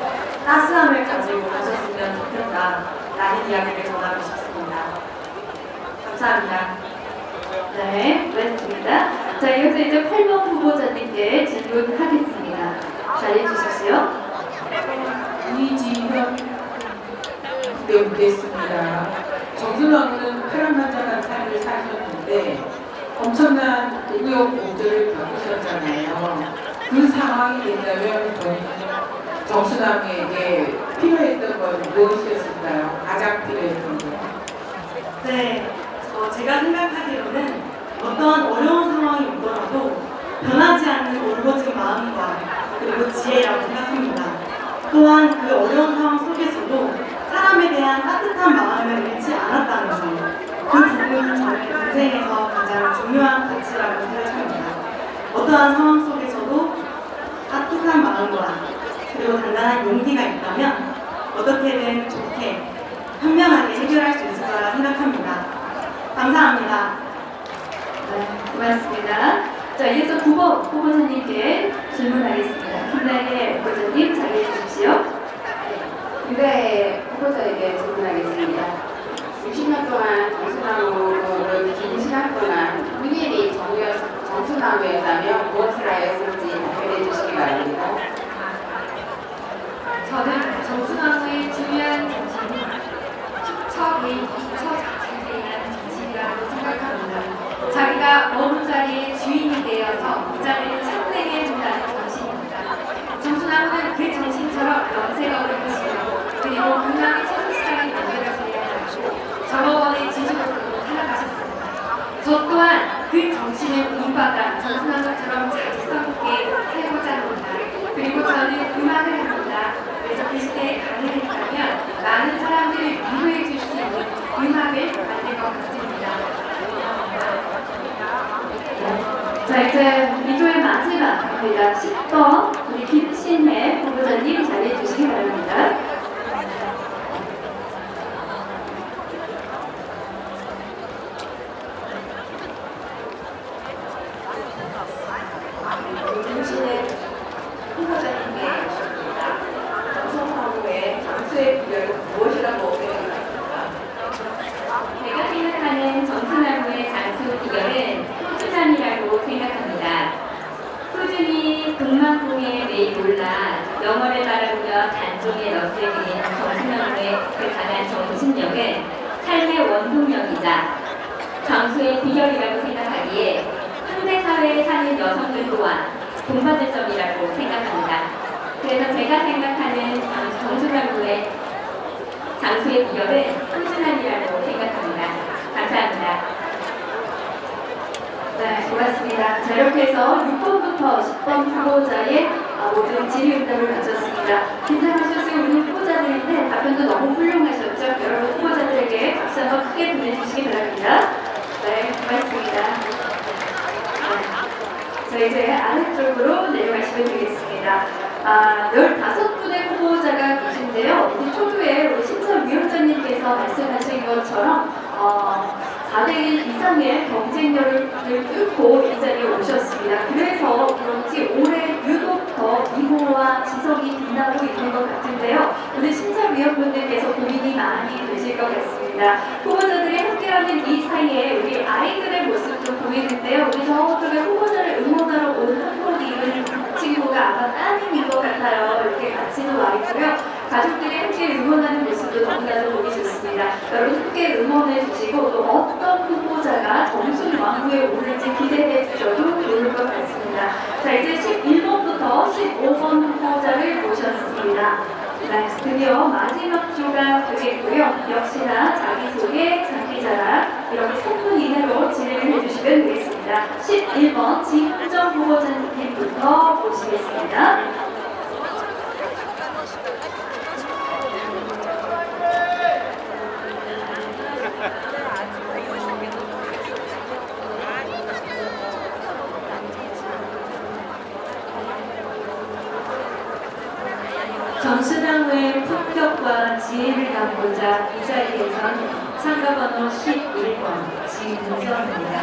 A: 따스함을 가지고 가셨으면 좋겠다라는 이야기를 전하고 싶습니다. 감사합니다. 네, 고맙습니다. 자, 이어서 이제 8번 후보자님께 질문하겠습니다. 자리해 주십시오.
G: 이지현 후보자 묻겠습니다. 정순왕후는 파란만장한 삶을 사셨는데 엄청난 우여곡절을 겪으셨잖아요. 그 상황이 된다면 정순왕후에게 필요했던 건 무엇이었을까요? 가장 필요했던 건?
K: 네, 제가 생각하기로는 어떠한 어려운 상황이 오더라도 변하지 않는 올곧은 마음과 그리고 지혜라고 생각합니다. 또한 그 어려운 상황 속에서도 사람에 대한 따뜻한 마음을 잃지 않았다는 점, 그 부분이 저는 인생에서 가장 중요한 가치라고 생각합니다. 어떠한 상황 속에서도 따뜻한 마음과 그리고 단단한 용기가 있다면 어떻게든 좋게 현명하게 해결할 수 있을 거라 생각합니다. 감사합니다.
A: 네, 고맙습니다. 자, 이어서 9번 후보자님께 질문하겠습니다. 김나래 후보자님 자리
H: 바랍니다.
L: 저는 정순왕후의 중요한 정신이 축척의 기처 자체에 대한 정신이라고 생각합니다. 자기가 어느 자리의 주인이 되어서 그 자리를 착내게 준다는 정신입니다. 정순왕후는 그 정신처럼 연세가 오른 것이고 그리고 음악의 천수상의 연세를 살려가지고 정어원의 지주로서 살아가셨습니다. 저 또한 그 정신을 이바다 정순왕후처럼 자지성 있게 살고자 합니다. 그리고 저는 음악을 합니다. 그래서 그 시대에 가능했다면 많은 사람들을 위로해 줄 수 있는 음악을 만들 것 같습니다.
A: 자, 이제 이조의 마지막입니다. 10번 우리 김신혜 후보자님 자리해 주시기 바랍니다.
I: 김신혜 후보자님께 여쭙습니다. 정성화후의 장수의 비결은 무엇이라고 생각하십니까?
L: 제가 생각하는 정순왕후의 장수 비결은 꾸준함이라고 생각합니다. 꾸준히 동방궁에 매일 올라 영월을 바라보며 단종에 넋을 그린 정순왕후의 그 강한 정신력은 삶의 원동력이자 장수의 비결이라고 생각하기에 현대사회에 사는 여성들 또한 본받을 점이라고 생각합니다. 그래서 제가 생각하는 정순왕후의 장수의 비결은 꾸준함이라고 생각합니다. 감사합니다.
A: 네, 고맙습니다. 자, 이렇게 해서 6번부터 10번 후보자의 모든 질의응답을 마쳤습니다. 긴장하셨어요. 우리 후보자들인데 답변도 너무 훌륭하셨죠? 여러분 후보자들에게 박수 한번 크게 보내주시기 바랍니다. 네, 고맙습니다. 네. 자, 이제 아래쪽으로 내려가시면 되겠습니다. 15분의 후보자가 계신데요. 우리 초두에 우리 심사위원장님께서 말씀하신 것처럼 4대1 이상의 경쟁력을 뚫고 이 자리에 오셨습니다. 그래서 그런지 올해 유독 더 미모와 지성이 빛나고 있는 것 같은데요. 오늘 심사위원분들께서 고민이 많이 되실 것 같습니다. 후보자들이 함께하는 이 사이에 우리 아이들의 모습도 보이는데요. 우리 저쪽에 후보자를 응원하러 온 한복이 입은 친구가 아마 따님인 것 같아요. 이렇게 같이도 와 있고요. 가족들이 함께 응원하는 모습도 너무나도 보기 좋습니다. 여러분 함께 응원해 주시고 또 어떤 후보자가 정순왕후에 오를지 기대해 주셔도 좋을 것 같습니다. 자, 이제 11번부터 15번 후보자를 모셨습니다. 네, 드디어 마지막 조가 되겠고요. 역시나 자기소개, 장기자랑 이렇게 3분 이내로 진행을 해주시면 되겠습니다. 11번 지훈정 후보자님부터 모시겠습니다.
D: 정순왕후의 품격과 지혜를 담고자 이 자리에선 참가번호 11번 지훈정입니다.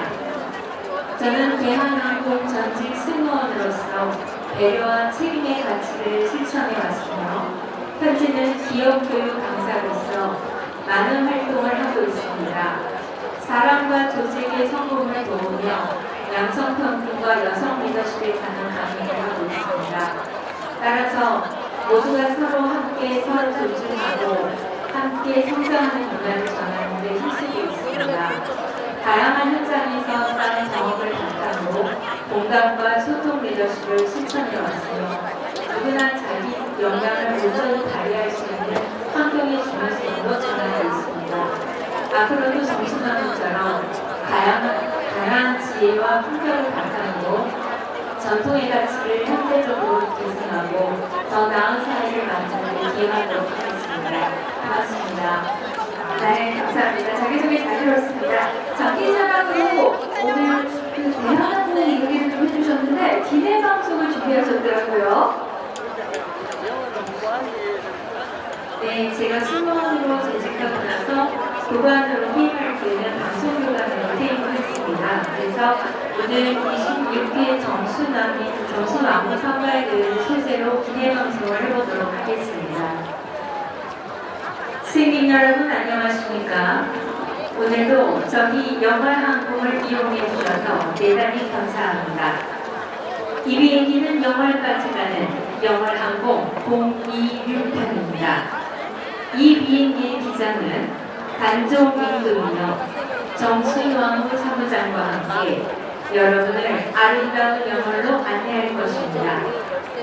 D: 저는 대한항공 전직 승무원으로서 배려와 책임의 가치를 실천해 왔으며 현재는 기업교육 강사로서 많은 활동을 하고 있습니다. 사람과 조직의 성공을 도우며 양성평등과 여성 리더십에 관한 강의를 하고 있습니다. 따라서 모두가 서로 함께 서로 존중하고 함께 성장하는 문화를 전하는 데 힘쓰고 있습니다. 다양한 현장에서 쌓은 경험을 바탕으로 공감과 소통 리더십을 실천해 왔으며 누구나 자기 역량을 온전히 발휘할 수 있는 환경의 중요성으로 전하고 있습니다. 앞으로도 정순왕후처럼 다양한 지혜와 품격을 바탕으로 전통의 가치를 현대적으로 계승하고 더 나은 사회를 만드는 데 기여하도록 하겠습니다. 고맙습니다.
A: 네, 감사합니다. 자기소개 잘 들었습니다. 장기자랑으로 오늘 그 대한항공 이야기를 좀 해주셨는데 기내 방송을 준비하셨더라고요.
D: 네, 제가 승무원으로 재직하고 나서 교관으로 힘을 기르는 방송교관으로 퇴임을 했습니다. 그래서 오늘 26회 정순왕후 선거에 대한 소재로 기내 방송을 해보도록 하겠습니다. 승객 여러분 안녕하십니까? 오늘도 저희 영월항공을 이용해 주셔서 대단히 감사합니다. 이 비행기는 영월까지 가는 영월항공 026편입니다. 이 비행기의 기장은 단종 임금이며 정순왕후 사무장과 함께 여러분을 아름다운 영월로 안내할 것입니다.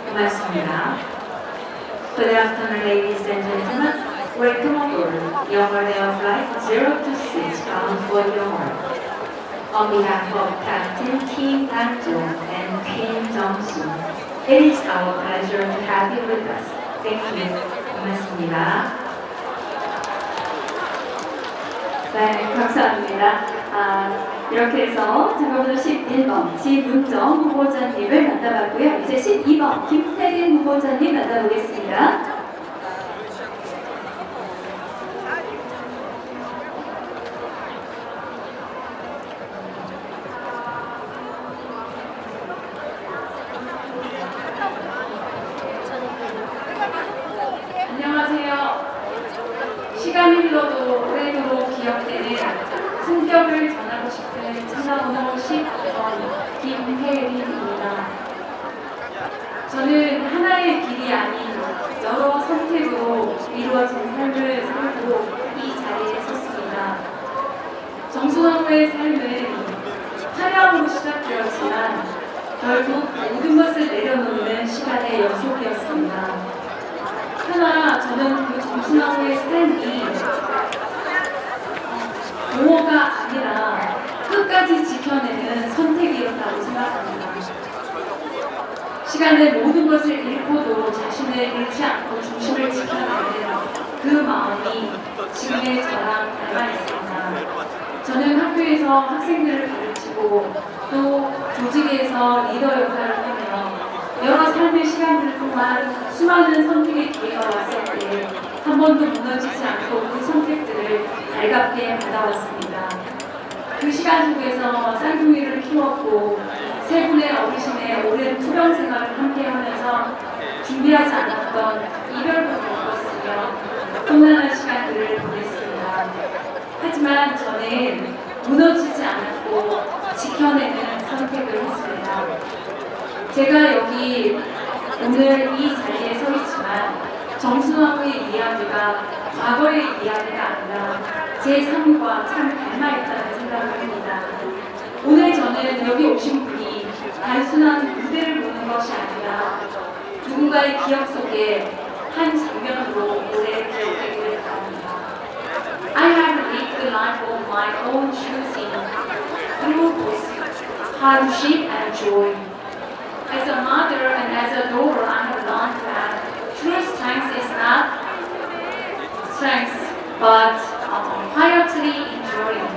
D: 고맙습니다. Good afternoon, ladies and gentlemen. Welcome aboard Yeongwol Air Flight 026 bound for Yeongwol. On behalf of Captain Kim Dan-jong and Queen Jong-soo, it is our pleasure to have you with us. Thank you. 고맙습니다.
A: 네, 감사합니다. 이렇게 해서 잠깐만 11번 지문정 후보자님을 만나봤고요. 이제 12번 김태린 후보자님 만나보겠습니다.
M: 안녕하세요. 시간이 흘러도 오래도록 기억되는 품격을 전하고 싶은 참가번호 10번 김혜린입니다. 저는 하나의 길이 아닌 여러 선택으로 이루어진 삶을 살고 이 자리에 섰습니다. 정순왕후의 삶은 화려함으로 시작되었지만 결국 모든 것을 내려놓는 시간의 연속이었습니다. 하나 저는 그 정순왕후의 삶이 보호가 아니라 끝까지 지켜내는 선택이었다고 생각합니다. 시간의 모든 것을 잃고도 자신을 잃지 않고 중심을 지켜내는 그 마음이 지금의 저랑 닮아 있습니다. 저는 학교에서 학생들을 가르치고 또 조직에서 리더 역할을 하며 여러 삶의 시간들 동안 수많은 선택의 기회가 왔을 때 한 번도 무너지지 않고 그 선택들을 달갑게 받아왔습니다. 그 시간 속에서 쌍둥이를 키웠고 세 분의 어르신의 오랜 투병 생활을 함께 하면서 준비하지 않았던 이별도 겪었으며 험난한 시간들을 보냈습니다. 하지만 저는 무너지지 않았고 지켜내는 선택을 했습니다. 제가 여기 오늘 이 자리에 서 있지만 정순왕후의 이야기가 과거의 이야기가 아니라 제 삶과 참 닮아있다는 생각을 합니다. 오늘 저는 여기 오신 분이 단순한 무대를 보는 것이 아니라 누군가의 기억 속에 한 장면으로 오래 기억되기를 바랍니다. I have lived the life of my own choosing through both hardship and joy. As a mother and as a daughter, I have learned that true strength is not strength, but quietly enduring.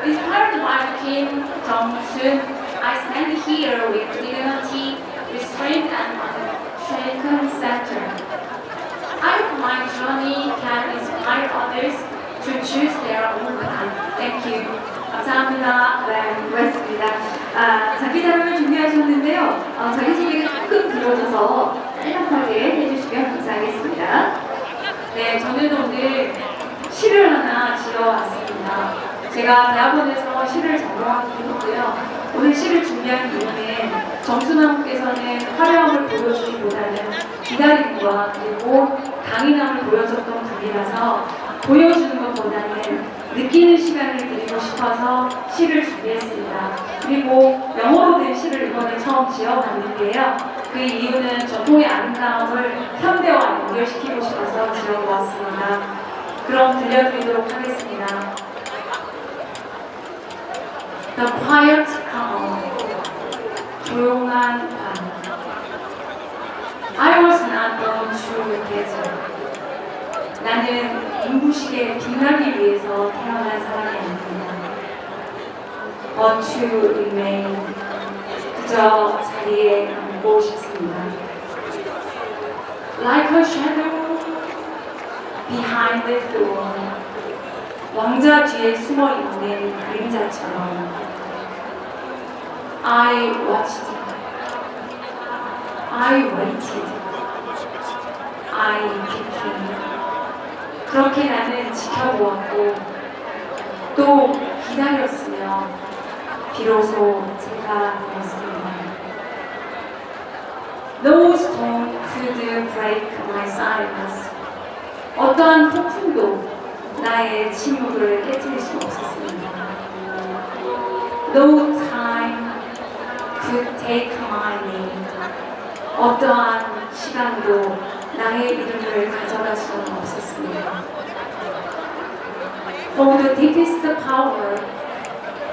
M: Inspired by Kim Jong-sun, I stand here with dignity, restraint, and unshaken center. I hope my journey can inspire others to choose their own path. Thank you.
A: 감사합니다. 네, 고맙습니다. 자기 자랑을 준비하셨는데요. 자기소개가 조금 길어져서 짧게 해주시면 감사하겠습니다.
M: 네, 저는 오늘 시를 하나 지어왔습니다. 제가 대학원에서 시를 전공하기도 했고요. 오늘 시를 준비한 이유는 정순왕후께서는 화려함을 보여주기보다는 기다림과 그리고 강인함을 보여줬던 분이라서 보여주는 것보다는 느끼는 시간을 드리고 싶어서 시를 준비했습니다. 그리고 영어로 된 시를 이번에 처음 지어봤는데요. 그 이유는 전통의 아름다움을 현대와 연결시키고 싶어서 지어보았습니다. 그럼 들려드리도록 하겠습니다. The quiet calm, 조용한 밤. I was not born to desert. 나는 눈부시게 빛나기 위해서 태어난 사람이 아닙니다. But to remain, 그저 자리에 앉고 싶습니다. Like a shadow behind the throne, 왕자 뒤에 숨어 있는 그림자처럼 I watched, I waited, I became. 그렇게 나는 지켜보았고 또 기다렸으며 비로소 제가 되었습니다. No storm could break my silence. 어떠한 폭풍도 나의 침묵을 깨뜨릴 수 없었습니다. No time could take my name. 어떠한 시간도 나의 이름을 가져갈 수는 없었습니다. For the deepest power,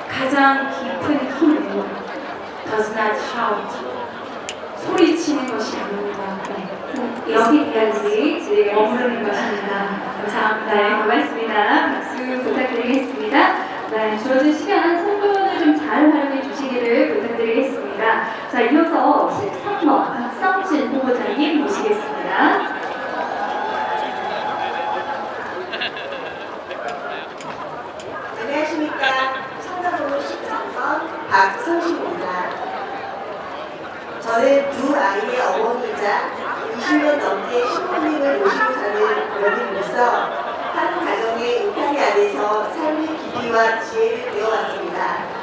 M: 가장 깊은 힘은 does not shout. 소리치는 것이 아닙니다. 네. 여기까지 머무르는 것입니다. 감사합니다.
A: 네, 고맙습니다. 박수 부탁드리겠습니다. 네, 주어진 시간 성분을 좀 잘 활용해 주시기를 부탁드리겠습니다. 자, 이어서 13번 박성진 후보자님 모시겠습니다.
N: 안녕하십니까. 참가번호 13번 박성신입니다. 저는 두 아이의 어머니이자 20년 넘게 신부님을 모시고 사는 연인으로서 한 가정의 울타리 안에서 삶의 깊이와 지혜를 배워왔습니다.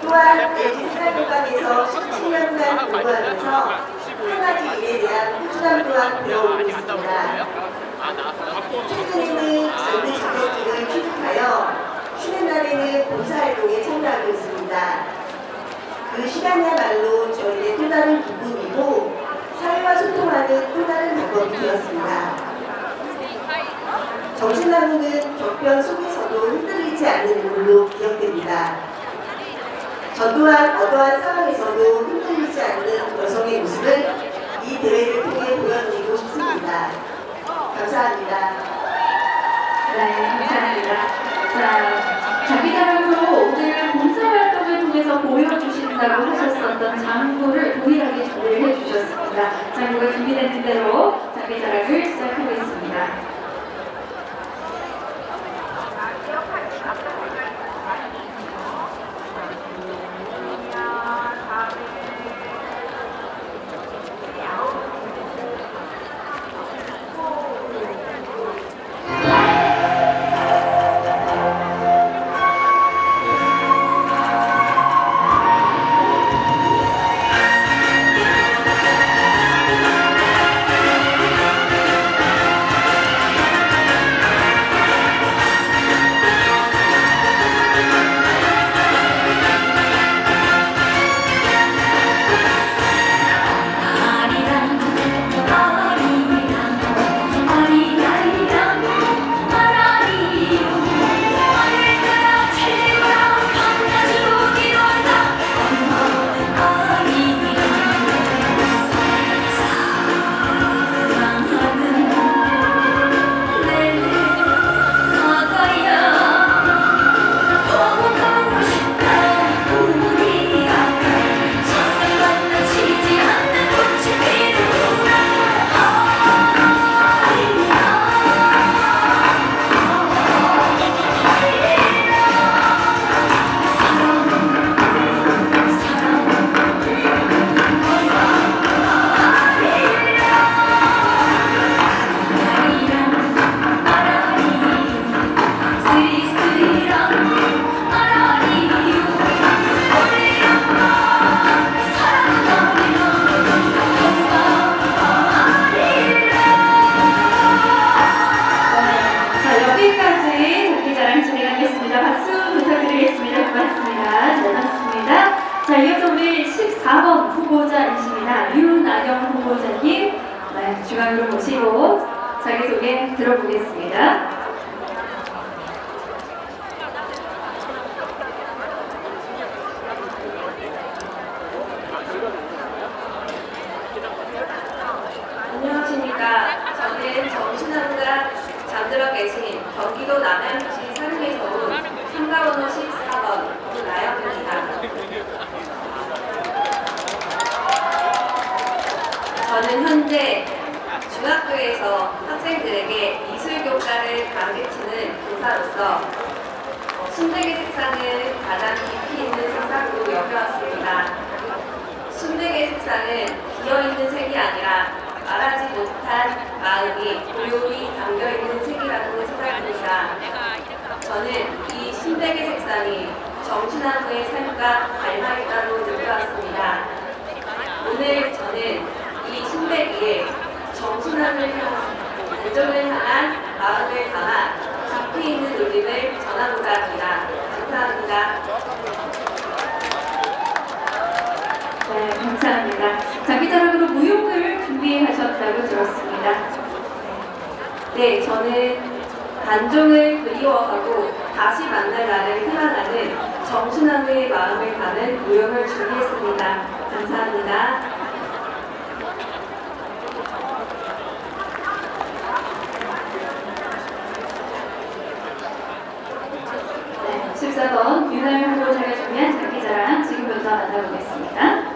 N: 또한 LG 생활공감에서 17년간 공부하면서 한 가지 일에 대한 꾸준함 또한 배워오고 있습니다. 최근에는 장기 자격증을 취득하여 쉬는 날에는 봉사활동에 참여하고 있습니다. 그 시간이야말로 저희의 또 다른 기쁨이고 사회와 소통하는 또 다른 방법이 되었습니다. 정신나무는 격변 속에서도 흔들리지 않는 인물로 기억됩니다. 저 또한 어떠한 상황에서도 흔들리지 않는 여성의 모습을 이 대회를 통해 보여드리고 싶습니다. 감사합니다.
A: 네, 감사합니다. 자, 자기 자랑으로 오늘 봉사활동을 통해서 보여주신다고 하셨었던 장구를 동일하게 준비를 해주셨습니다. 장구가 준비된 대로 자기 자랑을 시작하겠습니다. 자, 이어서 우리 14번 후보자이십니다. 류나경 후보자님, 네, 중앙으로 모시고 자기소개 들어보겠습니다.
I: 안녕하십니까. 저는 정신환자 잠들어 계신 경기도 남양주시 상주에서 온 참가번호 14번 구나영입니다. 저는 현재 중학교에서 학생들에게 미술교과를 가르치는 교사로서 순대계 색상을 가장 깊이 있는 색상으로 여겨왔습니다. 순대계 색상은 비어있는 색이 아니라 말하지 못한 마음이 고요히 담겨있는 색이라고 생각합니다. 저는 이 순대계 색상이 정신나무의 삶과 닮아있다고 느껴왔습니다. 오늘 저는 바랍니다. 감사합니다.
A: 네, 감사합니다. 장기자랑으로 무용을 준비하셨다고 들었습니다. 네, 저는 단종을 그리워하고 다시 만날 날을 희망하는 정순왕의 마음을 담은 무용을 준비했습니다. 감사합니다. 네, 14번 윤하영 후보자가 준비한 장기자랑 지금부터 만나보겠습니다.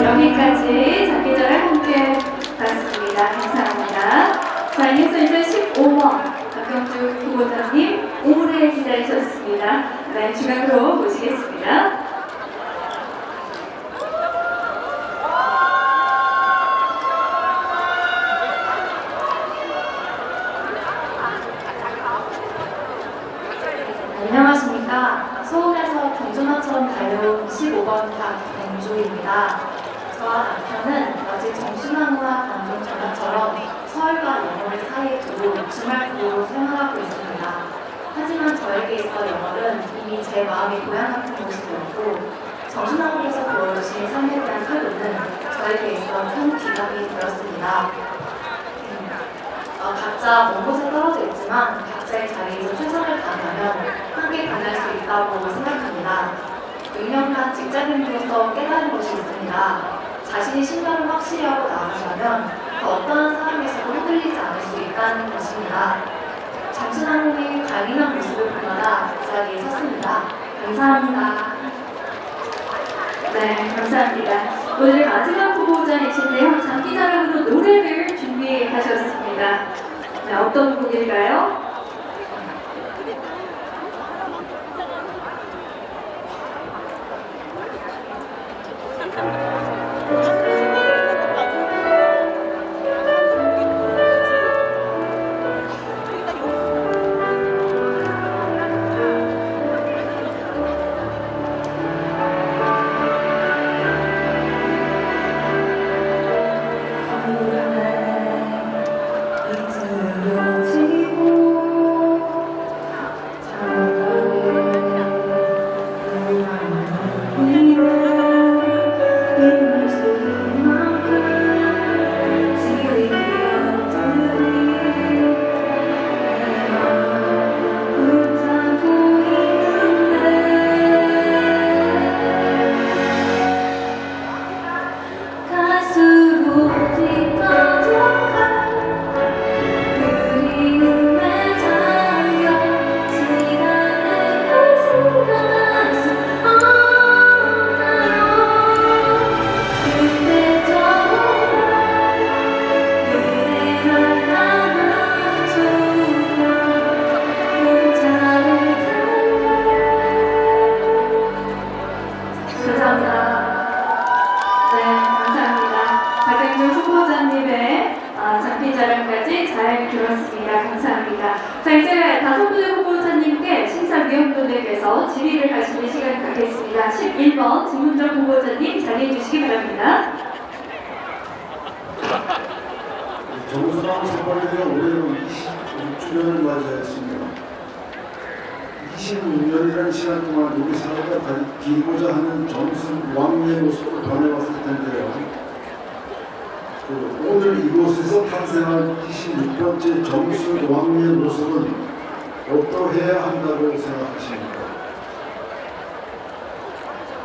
A: 여기까지 장기자랑 함께 봤습니다. 감사합니다. 자, 이어서 이제 15번 박경주 후보자님 오래 기다리셨습니다. 네, 중앙으로 모시겠습니다.
M: 안녕하십니까. 서울에서 경주마처럼 달려온 15번 박경주입니다. 저와 남편은 아직 정신왕후와 방송 전화처럼 서울과 영월 사이에 두고 주말부로 생활하고 있습니다. 하지만 저에게 있어 영월은 이미 제 마음의 고향 같은 곳이었고 정신왕후에서 보여주신 삶에 대한 태도는 저에게 있어 큰 기감이 되었습니다. 각자 먼 곳에 떨어져 있지만 각자의 자리에서 최선을 다하면 함께 만날 수 있다고 생각합니다. 6년간 직장인으로서 깨달은 것이 있습니다. 자신이 신념을 확실히 하고 나아가면 그 어떠한 상황에서도 흔들리지 않을 수 있다는 것입니다. 정신왕후의 강인한 모습을 보다가 그 자리에 섰습니다. 감사합니다.
A: 네, 감사합니다. 오늘 마지막 후보자이신데요. 장기자랑으로 노래를 준비하셨습니다. 네, 어떤 곡일까요?
E: 지고
A: 대해서 질의를 할 수 있는 시간 갖겠습니다. 11번 김은정 후보자님 자리해 주시기 바랍니다.
J: 정수랑 선발대가 올해로 26주년을 맞이하였습니다. 26년이라는 시간 동안 우리 사회가 비고자 하는 정수 왕의 모습으로 변해왔을 텐데요. 오늘 이곳에서 탄생한 26번째 정수 왕의 모습은 어떠해야 한다고 생각하십니까?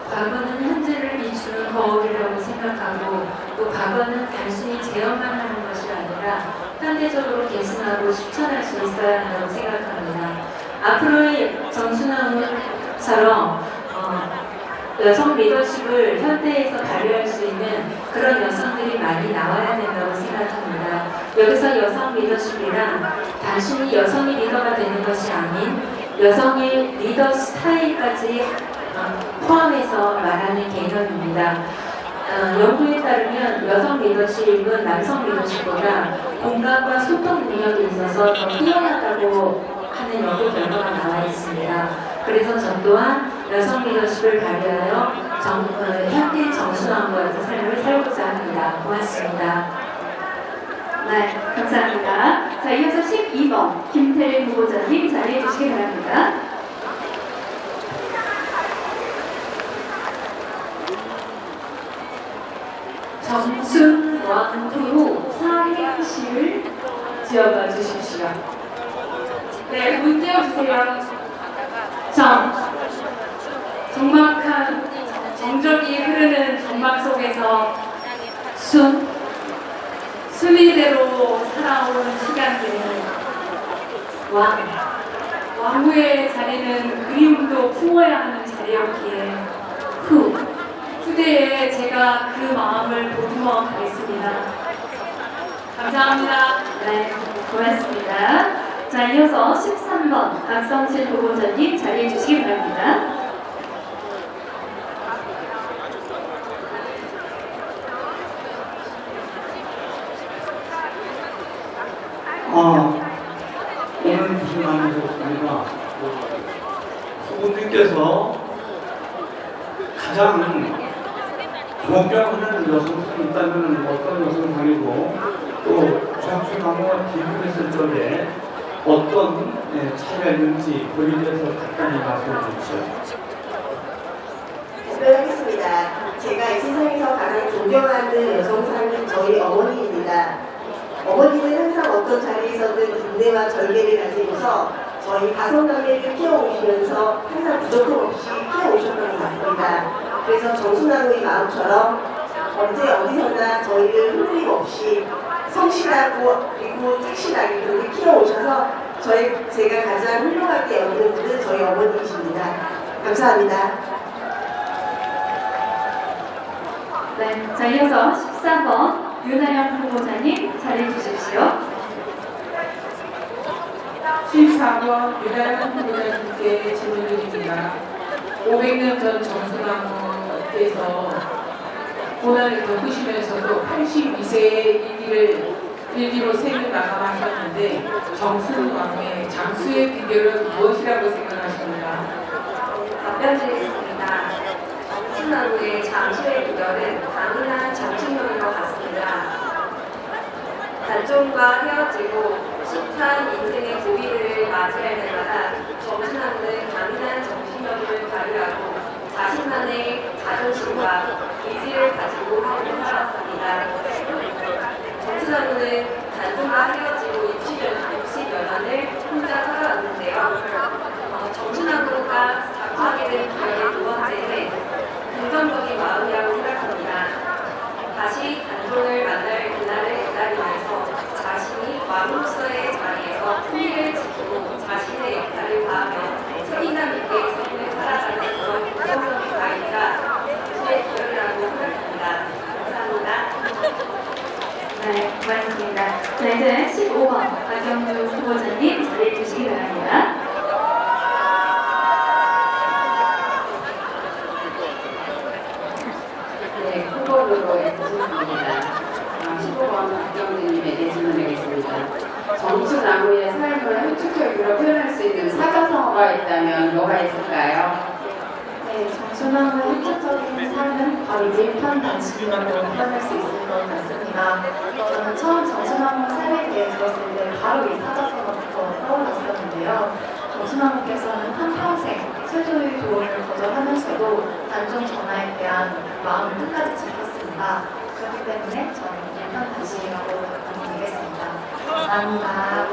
D: 과거는 현재를 비추는 거울이라고 생각하고 또 과거는 단순히 재현만 하는 것이 아니라 현대적으로 개선하고 실천할 수 있어야 한다고 생각합니다. 앞으로의 정순왕처럼 여성 리더십을 현대에서 발휘할 수 있는 그런 여성들이 많이 나와야 된다고 생각합니다. 여기서 여성 리더십이란 단순히 여성이 리더가 되는 것이 아닌 여성의 리더 스타일까지 포함해서 말하는 개념입니다. 연구에 따르면 여성 리더십은 남성 리더십보다 공감과 소통 능력에 있어서 더 뛰어나다고 하는 연구 결과가 나와 있습니다. 그래서 저 또한 여성 리더십을 발휘하여 현대 정순왕과 같은 삶을 살고자 합니다. 고맙습니다.
A: 네, 감사합니다. 자, 이어서 12번 김태리 후보자님 자리해 주시기 바랍니다. 정순왕후로 사행시를 지어봐 주십시오. 네, 문 띄워주세요. 정막한 정적이 흐르는 정막 속에서 순리대로 살아온 시간들 왕후의 자리는 그리움도 품어야 하는 자리였기에 후대에 제가 그 마음을 보듬어 가겠습니다. 감사합니다. 네, 고맙습니다. 자, 이어서 13번 박성실 후보자님 자리해 주시기 바랍니다.
F: 오늘 무슨 말이셨습니까? 후보님께서 가장 존경하는 여성이 있다면 어떤 여성상이고 또 정수강호와 비교했을 적에 어떤 차이가 있는지 그에 대해서 간단히 말씀해 주십시오.
N: 답변하겠습니다. 제가 이 세상에서 가장 존경하는 여성상은 저희 어머니입니다. 어머니는 항상 어떤 자리에서든 인내와 절개를 가지고서 저희 가성관계를 키워오시면서 항상 부족함 없이 키워오셨던 것 같습니다. 그래서 정순왕의 마음처럼 언제 어디서나 저희를 흔들림 없이 성실하고 그리고 착실하게 그렇게 키워오셔서 제가 가장 훌륭하게 여기는 분은 저희 어머니이십니다. 감사합니다.
A: 네, 자, 이어서 13번 윤하영 후보자님 자리해 주십시오.
G: 14번 유다현 후보자님께 질문드립니다. 500년 전 정순왕께서 고난을 겪으시면서도 82세의 일기로 생을 마감하셨는데 정순왕의 장수의 비결은 무엇이라고 생각하십니까?
I: 답변드리겠습니다. 정순왕후의 장수의 비결은 강인한 정신력인 것 같습니다. 단종과 헤어지고 숱한 인생의 고비를 맞이할 때마다 정순왕후는 강인한 정신력을 발휘하고 자신만의 자존심과 의지를 가지고 삶을 살았습니다. 정순왕후는 단종과 헤어지고 60여년을 혼자 살아왔는데요. 정순왕후가 작성하게 된 비결의 두 번째는 긍정적인 마음이라고 생각합니다. 다시 단종을 만날 그날을 기다리면서 자신이 왕으로서의 자리에서 품위를 지키고 자신의 역할을 다하며 책임감 있게 삶을 살아가는 그런 긍정적인 가이드가 저의 비결이라고 생각합니다. 감사합니다.
A: 네, 고맙습니다. 자, 이제 15번 박영주 후보자님 자리해 주시기 바랍니다.
H: 네, 후보로 애쓰셨습니다. 15번 박경주님에게 질문하겠습니다. 정순왕후의 삶을 현실적으로 표현할 수 있는 사자성어 모토가 있다면 뭐가 있을까요?
M: 네, 정순왕의 획기적인 삶은 바로 밀편 단식이라고 표현할 수 있을 것 같습니다. 저는 처음 정순왕후 삶에 대해 들었을 때 바로 이 사자성어부터 떠올랐었는데요. 정순왕후께서는 한평생 세조의 조언을 거절하면서도 단종 전하에 대한 마음을 끝까지 지켰습니다. 그렇기 때문에 저는 밀편 단식이라고 답변드리겠습니다. 감사합니다.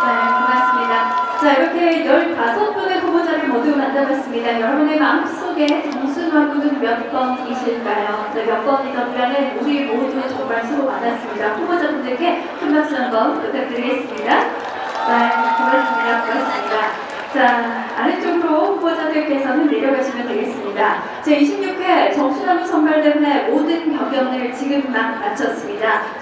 A: 네, 고맙습니다. 자, 이렇게 15분의 후보자를 모두 만나봤습니다. 여러분의 마음속에 정순왕후는 몇 번이실까요? 네, 몇 번이던가는 우리 모두 정말 수고 많았습니다. 후보자분들께 큰 박수 한번 부탁드리겠습니다. 네, 고맙습니다. 고맙습니다. 자, 아래쪽으로 후보자들께서는 내려가시면 되겠습니다. 제26회 정순왕후 선발대회 모든 경연을 지금 막 마쳤습니다.